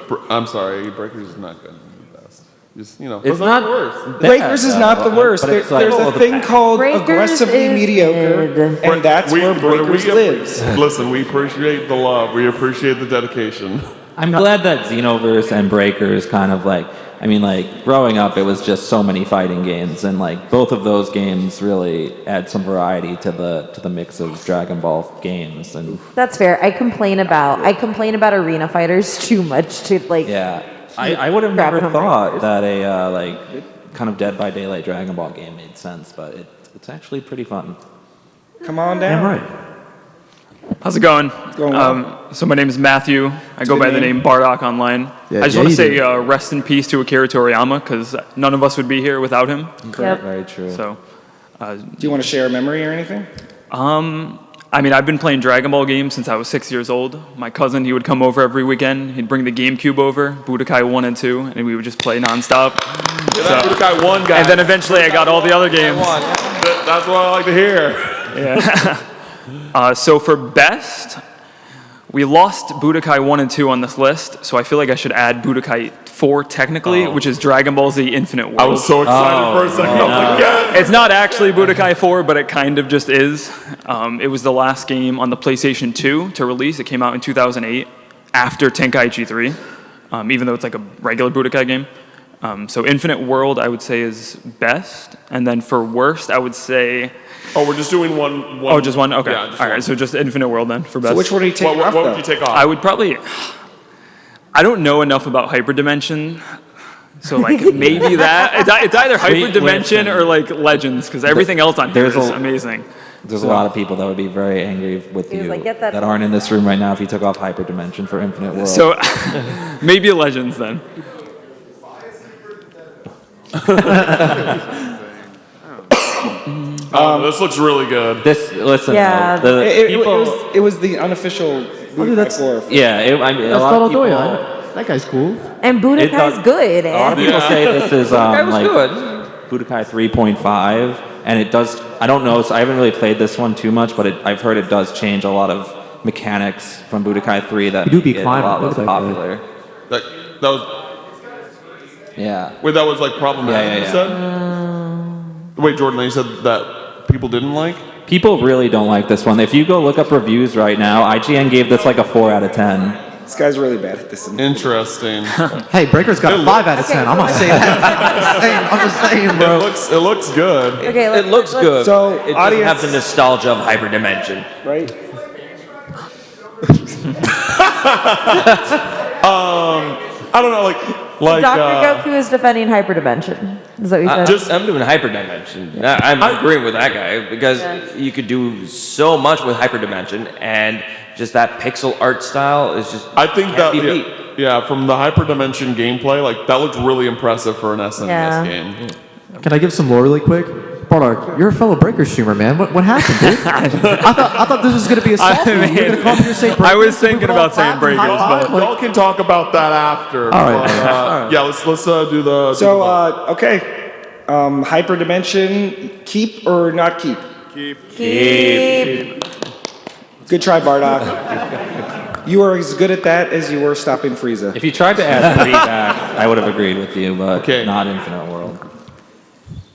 But I'm sorry, Breakers is not going to be the best. Just, It's not not the worst. Breakers is not the worst. but it's There's like- a thing called Breakers aggressively is mediocre, good. and that's where Breakers lives. Listen, we appreciate the love. We appreciate the dedication. I'm glad that Xenoverse and Breakers kind of like, I mean, like, growing up, it was just so many fighting games, and like both of those games really add some variety to the mix of Dragon Ball games. And That's fair. I complain about arena fighters too much to like. yeah, I would have Crap never on thought that a like kind of Dead by Daylight Dragon Ball game made sense, but it's actually pretty fun. Come on down. Right. How's it going? Going well. So my name is Matthew. I go Good by the name. name Bardock online. Yeah, I just yeah, want you to say do. rest in peace to Akira Toriyama, because none of us would be here without him. Yep. Very true. So, Do you want to share a memory or anything? I mean, I've been playing Dragon Ball games since I was 6 years old. My cousin, he would come over every weekend. He'd bring the GameCube over, Budokai 1 and 2, and we would just play nonstop. That Budokai 1 guy. And then eventually I got all the other games. That's what I like to hear. Yeah. So for best, we lost Budokai 1 and 2 on this list, so I feel like I should add Budokai 4 technically, which is Dragon Ball Z Infinite World. I was so excited for a second. I was like, yes! It's not actually Budokai 4, but it kind of just is. It was the last game on the PlayStation 2 to release. It came out in 2008 after Tenkaichi 3, even though it's like a regular Budokai game. So Infinite World, I would say, is best. And then for worst, I would say... Oh, we're just doing one. Oh, just one? Okay. Yeah, just all right, one. so just Infinite World then for best. So which one do you take off, What though? would you take off? I would probably... I don't know enough about Hyperdimension, so like maybe that. It's either Hyperdimension or like Legends, because everything else on here is amazing. There's a lot of people that would be very angry with you like, "Get that that aren't in this room right now if you took off Hyperdimension for Infinite World. So maybe a Legends then. This looks really good. Listen, Yeah. though, the people, It was the unofficial Budokai 4. yeah, I mean, a lot of people, That guy's cool. And Budokai's good. a lot of Eh? people say this is like good. Budokai 3.5, and it does. I don't know. So I haven't really played this one too much, but I've heard it does change a lot of mechanics from Budokai 3 that You do be get a climbing. lot less Budokai popular. That was. Yeah. Wait, that was like problematic. Yeah. You said. Wait, Jordan, you said that people didn't like. People really don't like this one. If you go look up reviews right now, IGN gave this like a 4 out of 10. This guy's really bad at this. Interesting. Hey, Breaker's got a 5 out of 10. I'm not saying that. I'm just saying, bro. It looks good. Okay, It looks good. So, it doesn't audience- have the nostalgia of Hyperdimension. Right? I don't know, like Dr. Goku is defending Hyperdimension. Is that what you said? I'm doing Hyperdimension. I'm agreeing with that guy because you could do so much with Hyperdimension, and just that pixel art style is just. I think can't that be beat. yeah, from the Hyperdimension gameplay, like that looked really impressive for an SNES Yeah. game. Can I give some lore really quick? Bardock, you're a fellow Breaker streamer, man. What happened, dude? I thought this was gonna be a soft game. You're gonna come here and say Breakers. I was thinking about saying Breakers, Breakers, but Y'all can talk about that after. All right. but, yeah, let's do the. So, okay. Hyperdimension, keep or not keep? Keep. Good try, Bardock. You are as good at that as you were stopping Frieza. If you tried to add 3 back, I would have agreed with you, but Okay. not Infinite World.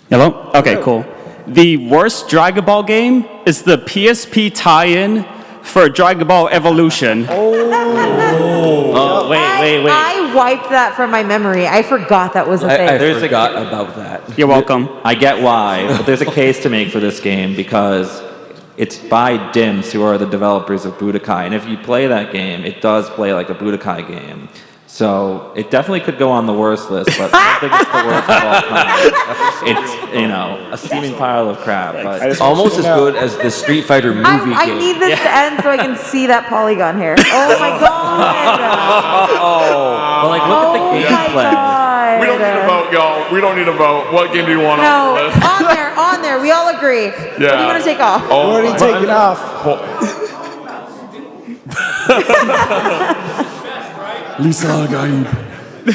Hello? Okay, cool. The worst Dragon Ball game is the PSP tie-in for Dragon Ball Evolution. Oh, wait. I wiped that from my memory. I forgot that was a thing. I forgot about that. You're welcome. I get why, but there's a case to make for this game because it's by DIMS, who are the developers of Budokai. And if you play that game, it does play like a Budokai game. So it definitely could go on the worst list, but I don't think it's the worst of all time. It's, a steaming pile of crap. But It's almost as good as the Street Fighter movie I game. need this to end so I can see that polygon hair. Oh my god! Well, like, look at the gameplay. God. We don't need a vote, y'all. We don't need a vote. What game do you want No, on the list? on there. We all agree. What do you want to take off? Oh, What are you taking off? Lisa Gaib.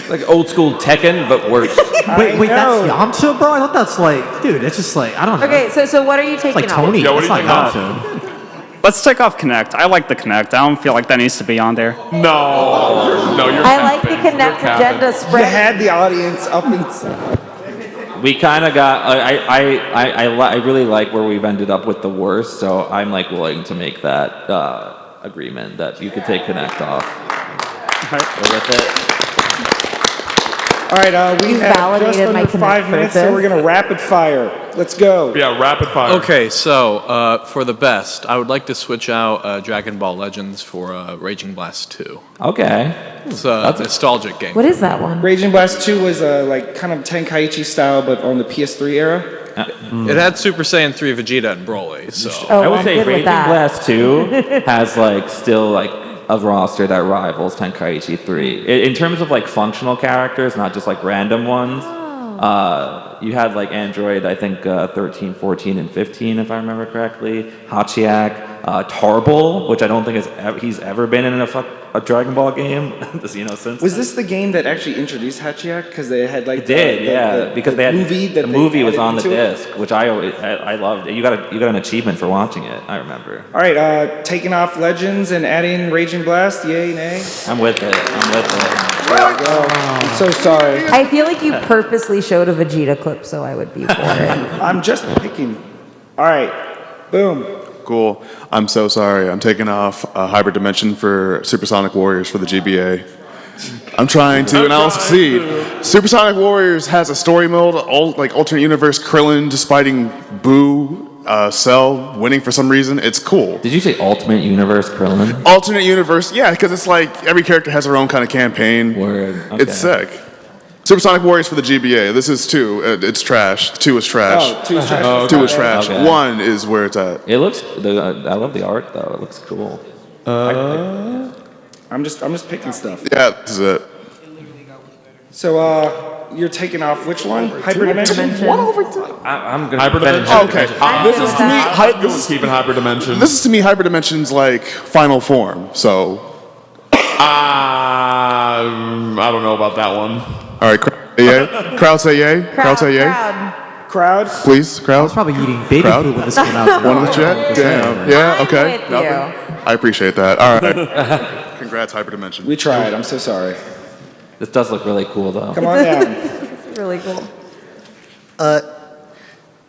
Like old school Tekken, but worse. Wait, that's Yamcha, bro? I thought that's like, dude, it's just like, I don't know. Okay, so what are you taking It's like off? Tony. Yeah, what It's do you not think Yamcha. Let's take off Connect. I like the Connect. I don't feel like that needs to be on there. No, you're I like the Connect agenda You spread. had the audience up and. We kind of got. I really like where we've ended up with the worst, so I'm like willing to make that agreement that you could take Connect off. Go with it. All right, we have just validated my under 5 minutes, so purchase. we're gonna rapid fire. Let's go. Yeah, rapid fire. Okay, so for the best, I would like to switch out Dragon Ball Legends for Raging Blast 2. Okay. It's a nostalgic game. What is that one? Raging Blast 2 was like kind of Tenkaichi style, but on the PS3 era. It had Super Saiyan 3 Vegeta and Broly, so Oh, I would I'm say good with Raging that. Blast 2 has like still like a roster that rivals Tenkaichi 3 in terms of like functional characters, not just like random ones. You had like Android, I think 13, 14, and 15, if I remember correctly. Hachiak, Tarble, which I don't think he's ever been in a Dragon Ball game. Since. Was this the game that actually introduced Hachiak? Because they had like It did, because they had movie that the they movie was added on the into it? disc, which I loved. You got an achievement for watching it. I remember. All right, taking off Legends and adding Raging Blast. Yay, nay. I'm with it. There we go. I'm so sorry. I feel like you purposely showed a Vegeta clip, so I would be for it. I'm just picking. All right, boom. Cool. I'm so sorry. I'm taking off Hybrid Dimension for Supersonic Warriors for the GBA. I'm trying to, and I'll succeed. Supersonic Warriors has a story mode, like alternate universe Krillin just fighting Boo, Cell, winning for some reason. It's cool. Did you say Ultimate Universe Krillin? Alternate universe, yeah, because it's like every character has their own kind of campaign. Word. Okay. It's sick. Supersonic Warriors for the GBA. This is 2. It's trash. 2 is trash. Oh, 2 is trash. Oh, 2 is trash. Okay. 1 is where it's at. It looks. I love the art though. It looks cool. I'm just picking stuff. Yeah, this is it. So you're taking off which one? Hybrid Dimension. I'm gonna. Hybrid defend Dimension. Okay. This is to me. This is keeping Hybrid Dimension. This is to me Hybrid Dimension's like final form. So I don't know about that one. all right, crowd say yay. Crowd say yay. Crowd. Please, crowd. I was probably eating baby Crowd? food when this came out. One in the chat. Damn. Yeah. Okay. with Nothing? you. I appreciate that. All right. Congrats, Hybrid Dimension. We tried. I'm so sorry. This does look really cool though. Come on down. It's really cool.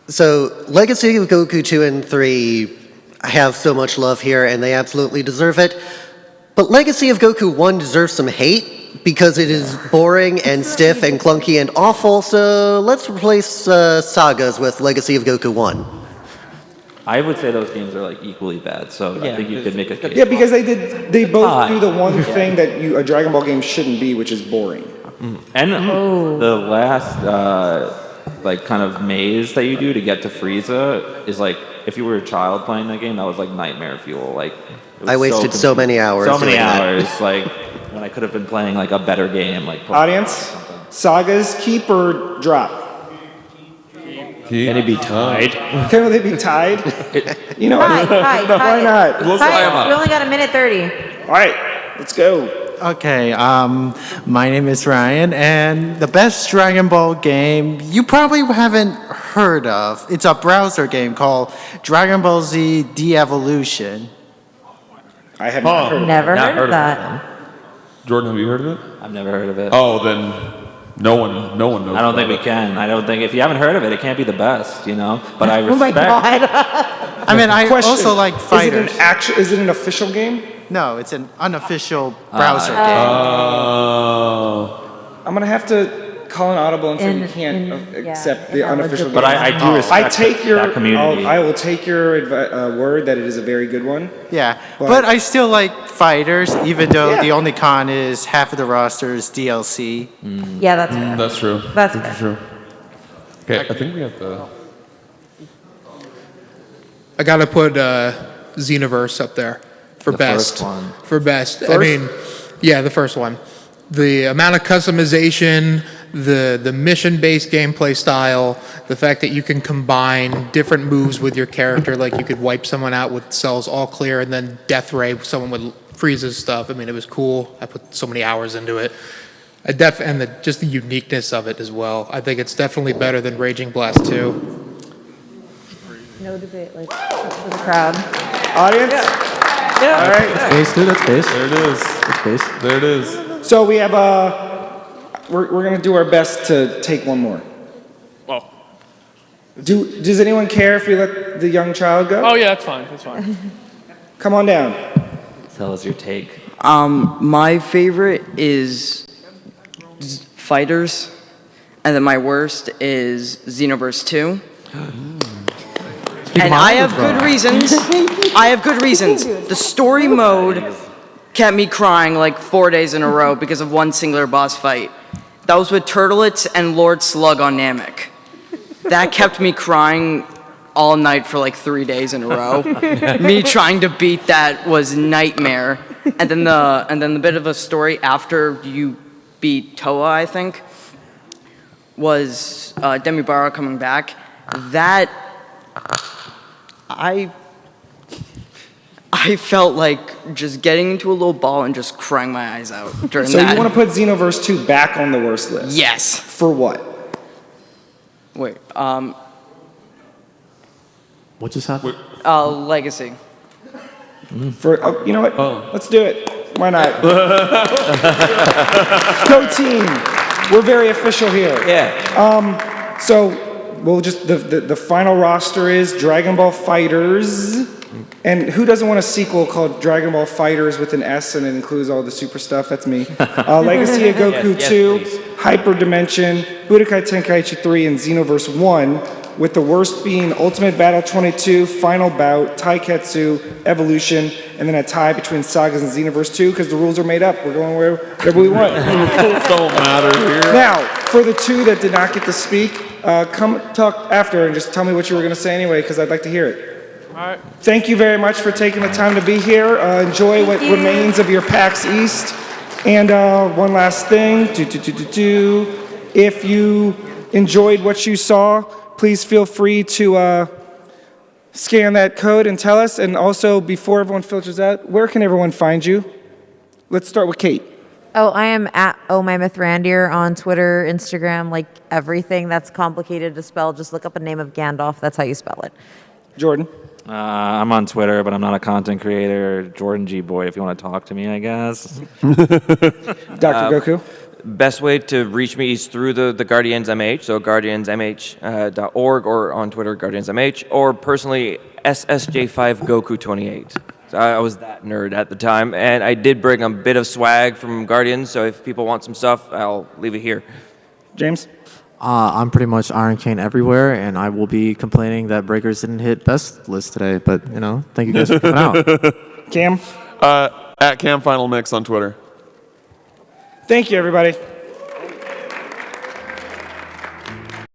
So, Legacy of Goku 2 and 3 have so much love here, and they absolutely deserve it. But Legacy of Goku 1 deserves some hate because it is boring and stiff and clunky and awful. So, let's replace sagas with Legacy of Goku 1. I would say those games are like equally bad. So I think you could make a case. Yeah, because they both Hi. do the one thing that a Dragon Ball game shouldn't be, which is boring. And the last like kind of maze that you do to get to Frieza is like if you were a child playing that game, that was like nightmare fuel. Like it was I wasted so confusing. many hours So many doing that. hours. Like when I could have been playing like a better game. Like Audience, sagas keep or drop? Can it be tied? Can they be tied? You know, Hi, why not? Hi, we only got a minute 30. All right, let's go. Okay, my name is Ryan, and the best Dragon Ball game you probably haven't heard of. It's a browser game called Dragon Ball Z De-Evolution. I have not heard of it. Never Not heard of that. Jordan, have you heard of it? I've never heard of it. Oh, then no one knows. I don't think we can. I don't think if you haven't heard of it, it can't be the best, you know. But I Oh my respect. god. I mean, I Question, also like fighters. Is it an official game? No, it's an unofficial browser game. I'm gonna have to call an audible and say we can't accept the unofficial game. But I do respect I take your, that community. I will take your word that it is a very good one. Yeah, But- but I still like fighters, even though Yeah. the only con is half of the roster is DLC. Yeah, that's fair. That's true. That's fair. true. Okay, I think we have to. I gotta put Xenoverse up there for The best. first one. For best. I First? mean, yeah, the first one. The amount of customization, the mission-based gameplay style, the fact that you can combine different moves with your character, like you could wipe someone out with cells all clear and then death ray someone with Frieza's stuff. I mean, it was cool. I put so many hours into it. Just the uniqueness of it as well. I think it's definitely better than Raging Blast 2. No debate, like, for the crowd. Audience? Yeah. All right. That's base, dude. That's base. There it is. That's base. There it is. So we have we're going to do our best to take one more. Well. Does anyone care if we let the young child go? Oh yeah, that's fine. That's fine. Come on down. Tell us your take. My favorite is Fighters, and then my worst is Xenoverse 2. And I have good reasons. I have good reasons. The story mode kept me crying like 4 days in a row because of one singular boss fight. That was with Turtlets and Lord Slug on Namek. That kept me crying all night for like 3 days in a row. Me trying to beat that was nightmare. And then the bit of a story after you beat Toa, I think, was Demi Barra coming back. That I felt like just getting into a little ball and just crying my eyes out during So that. you want to put Xenoverse 2 back on the worst list? Yes. For what? Wait, What just happened? Legacy. For you know what? Let's do it. Why not? Go team. We're very official here. Yeah. So we'll just the final roster is Dragon Ball Fighters, and who doesn't want a sequel called Dragon Ball Fighters with an S and it includes all the super stuff? That's me. Legacy of Goku Yes, 2, please. Hyper Dimension, Budokai Tenkaichi 3, and Xenoverse 1. With the worst being Ultimate Battle 22, Final Bout, Taiketsu, Evolution, and then a tie between Sagas and Xenoverse 2 because the rules are made up. We're going wherever we want. Don't matter here. Now, for the two that did not get to speak, come talk after and just tell me what you were going to say anyway because I'd like to hear it. All right. Thank you very much for taking the time to be here. Enjoy what remains of your PAX East. And one last thing. If you enjoyed what you saw, please feel free to scan that code and tell us. And also, before everyone filters out, where can everyone find you? Let's start with Kate. Oh, I am at @OhMammothRandier on Twitter, Instagram, like everything that's complicated to spell. Just look up a name of Gandalf. That's how you spell it. Jordan. I'm on Twitter, but I'm not a content creator. Jordan G. Boy, if you want to talk to me, I guess. Dr. Goku. Best way to reach me is through the Guardians MH, so guardiansmh.org, or on Twitter, guardiansmh, or personally, SSJ5Goku28. So I was that nerd at the time, and I did bring a bit of swag from Guardians, so if people want some stuff, I'll leave it here. James? I'm pretty much Iron Cane everywhere, and I will be complaining that Breakers didn't hit best list today. But thank you guys for coming out. Cam? At Cam Final Mix on Twitter. Thank you, everybody.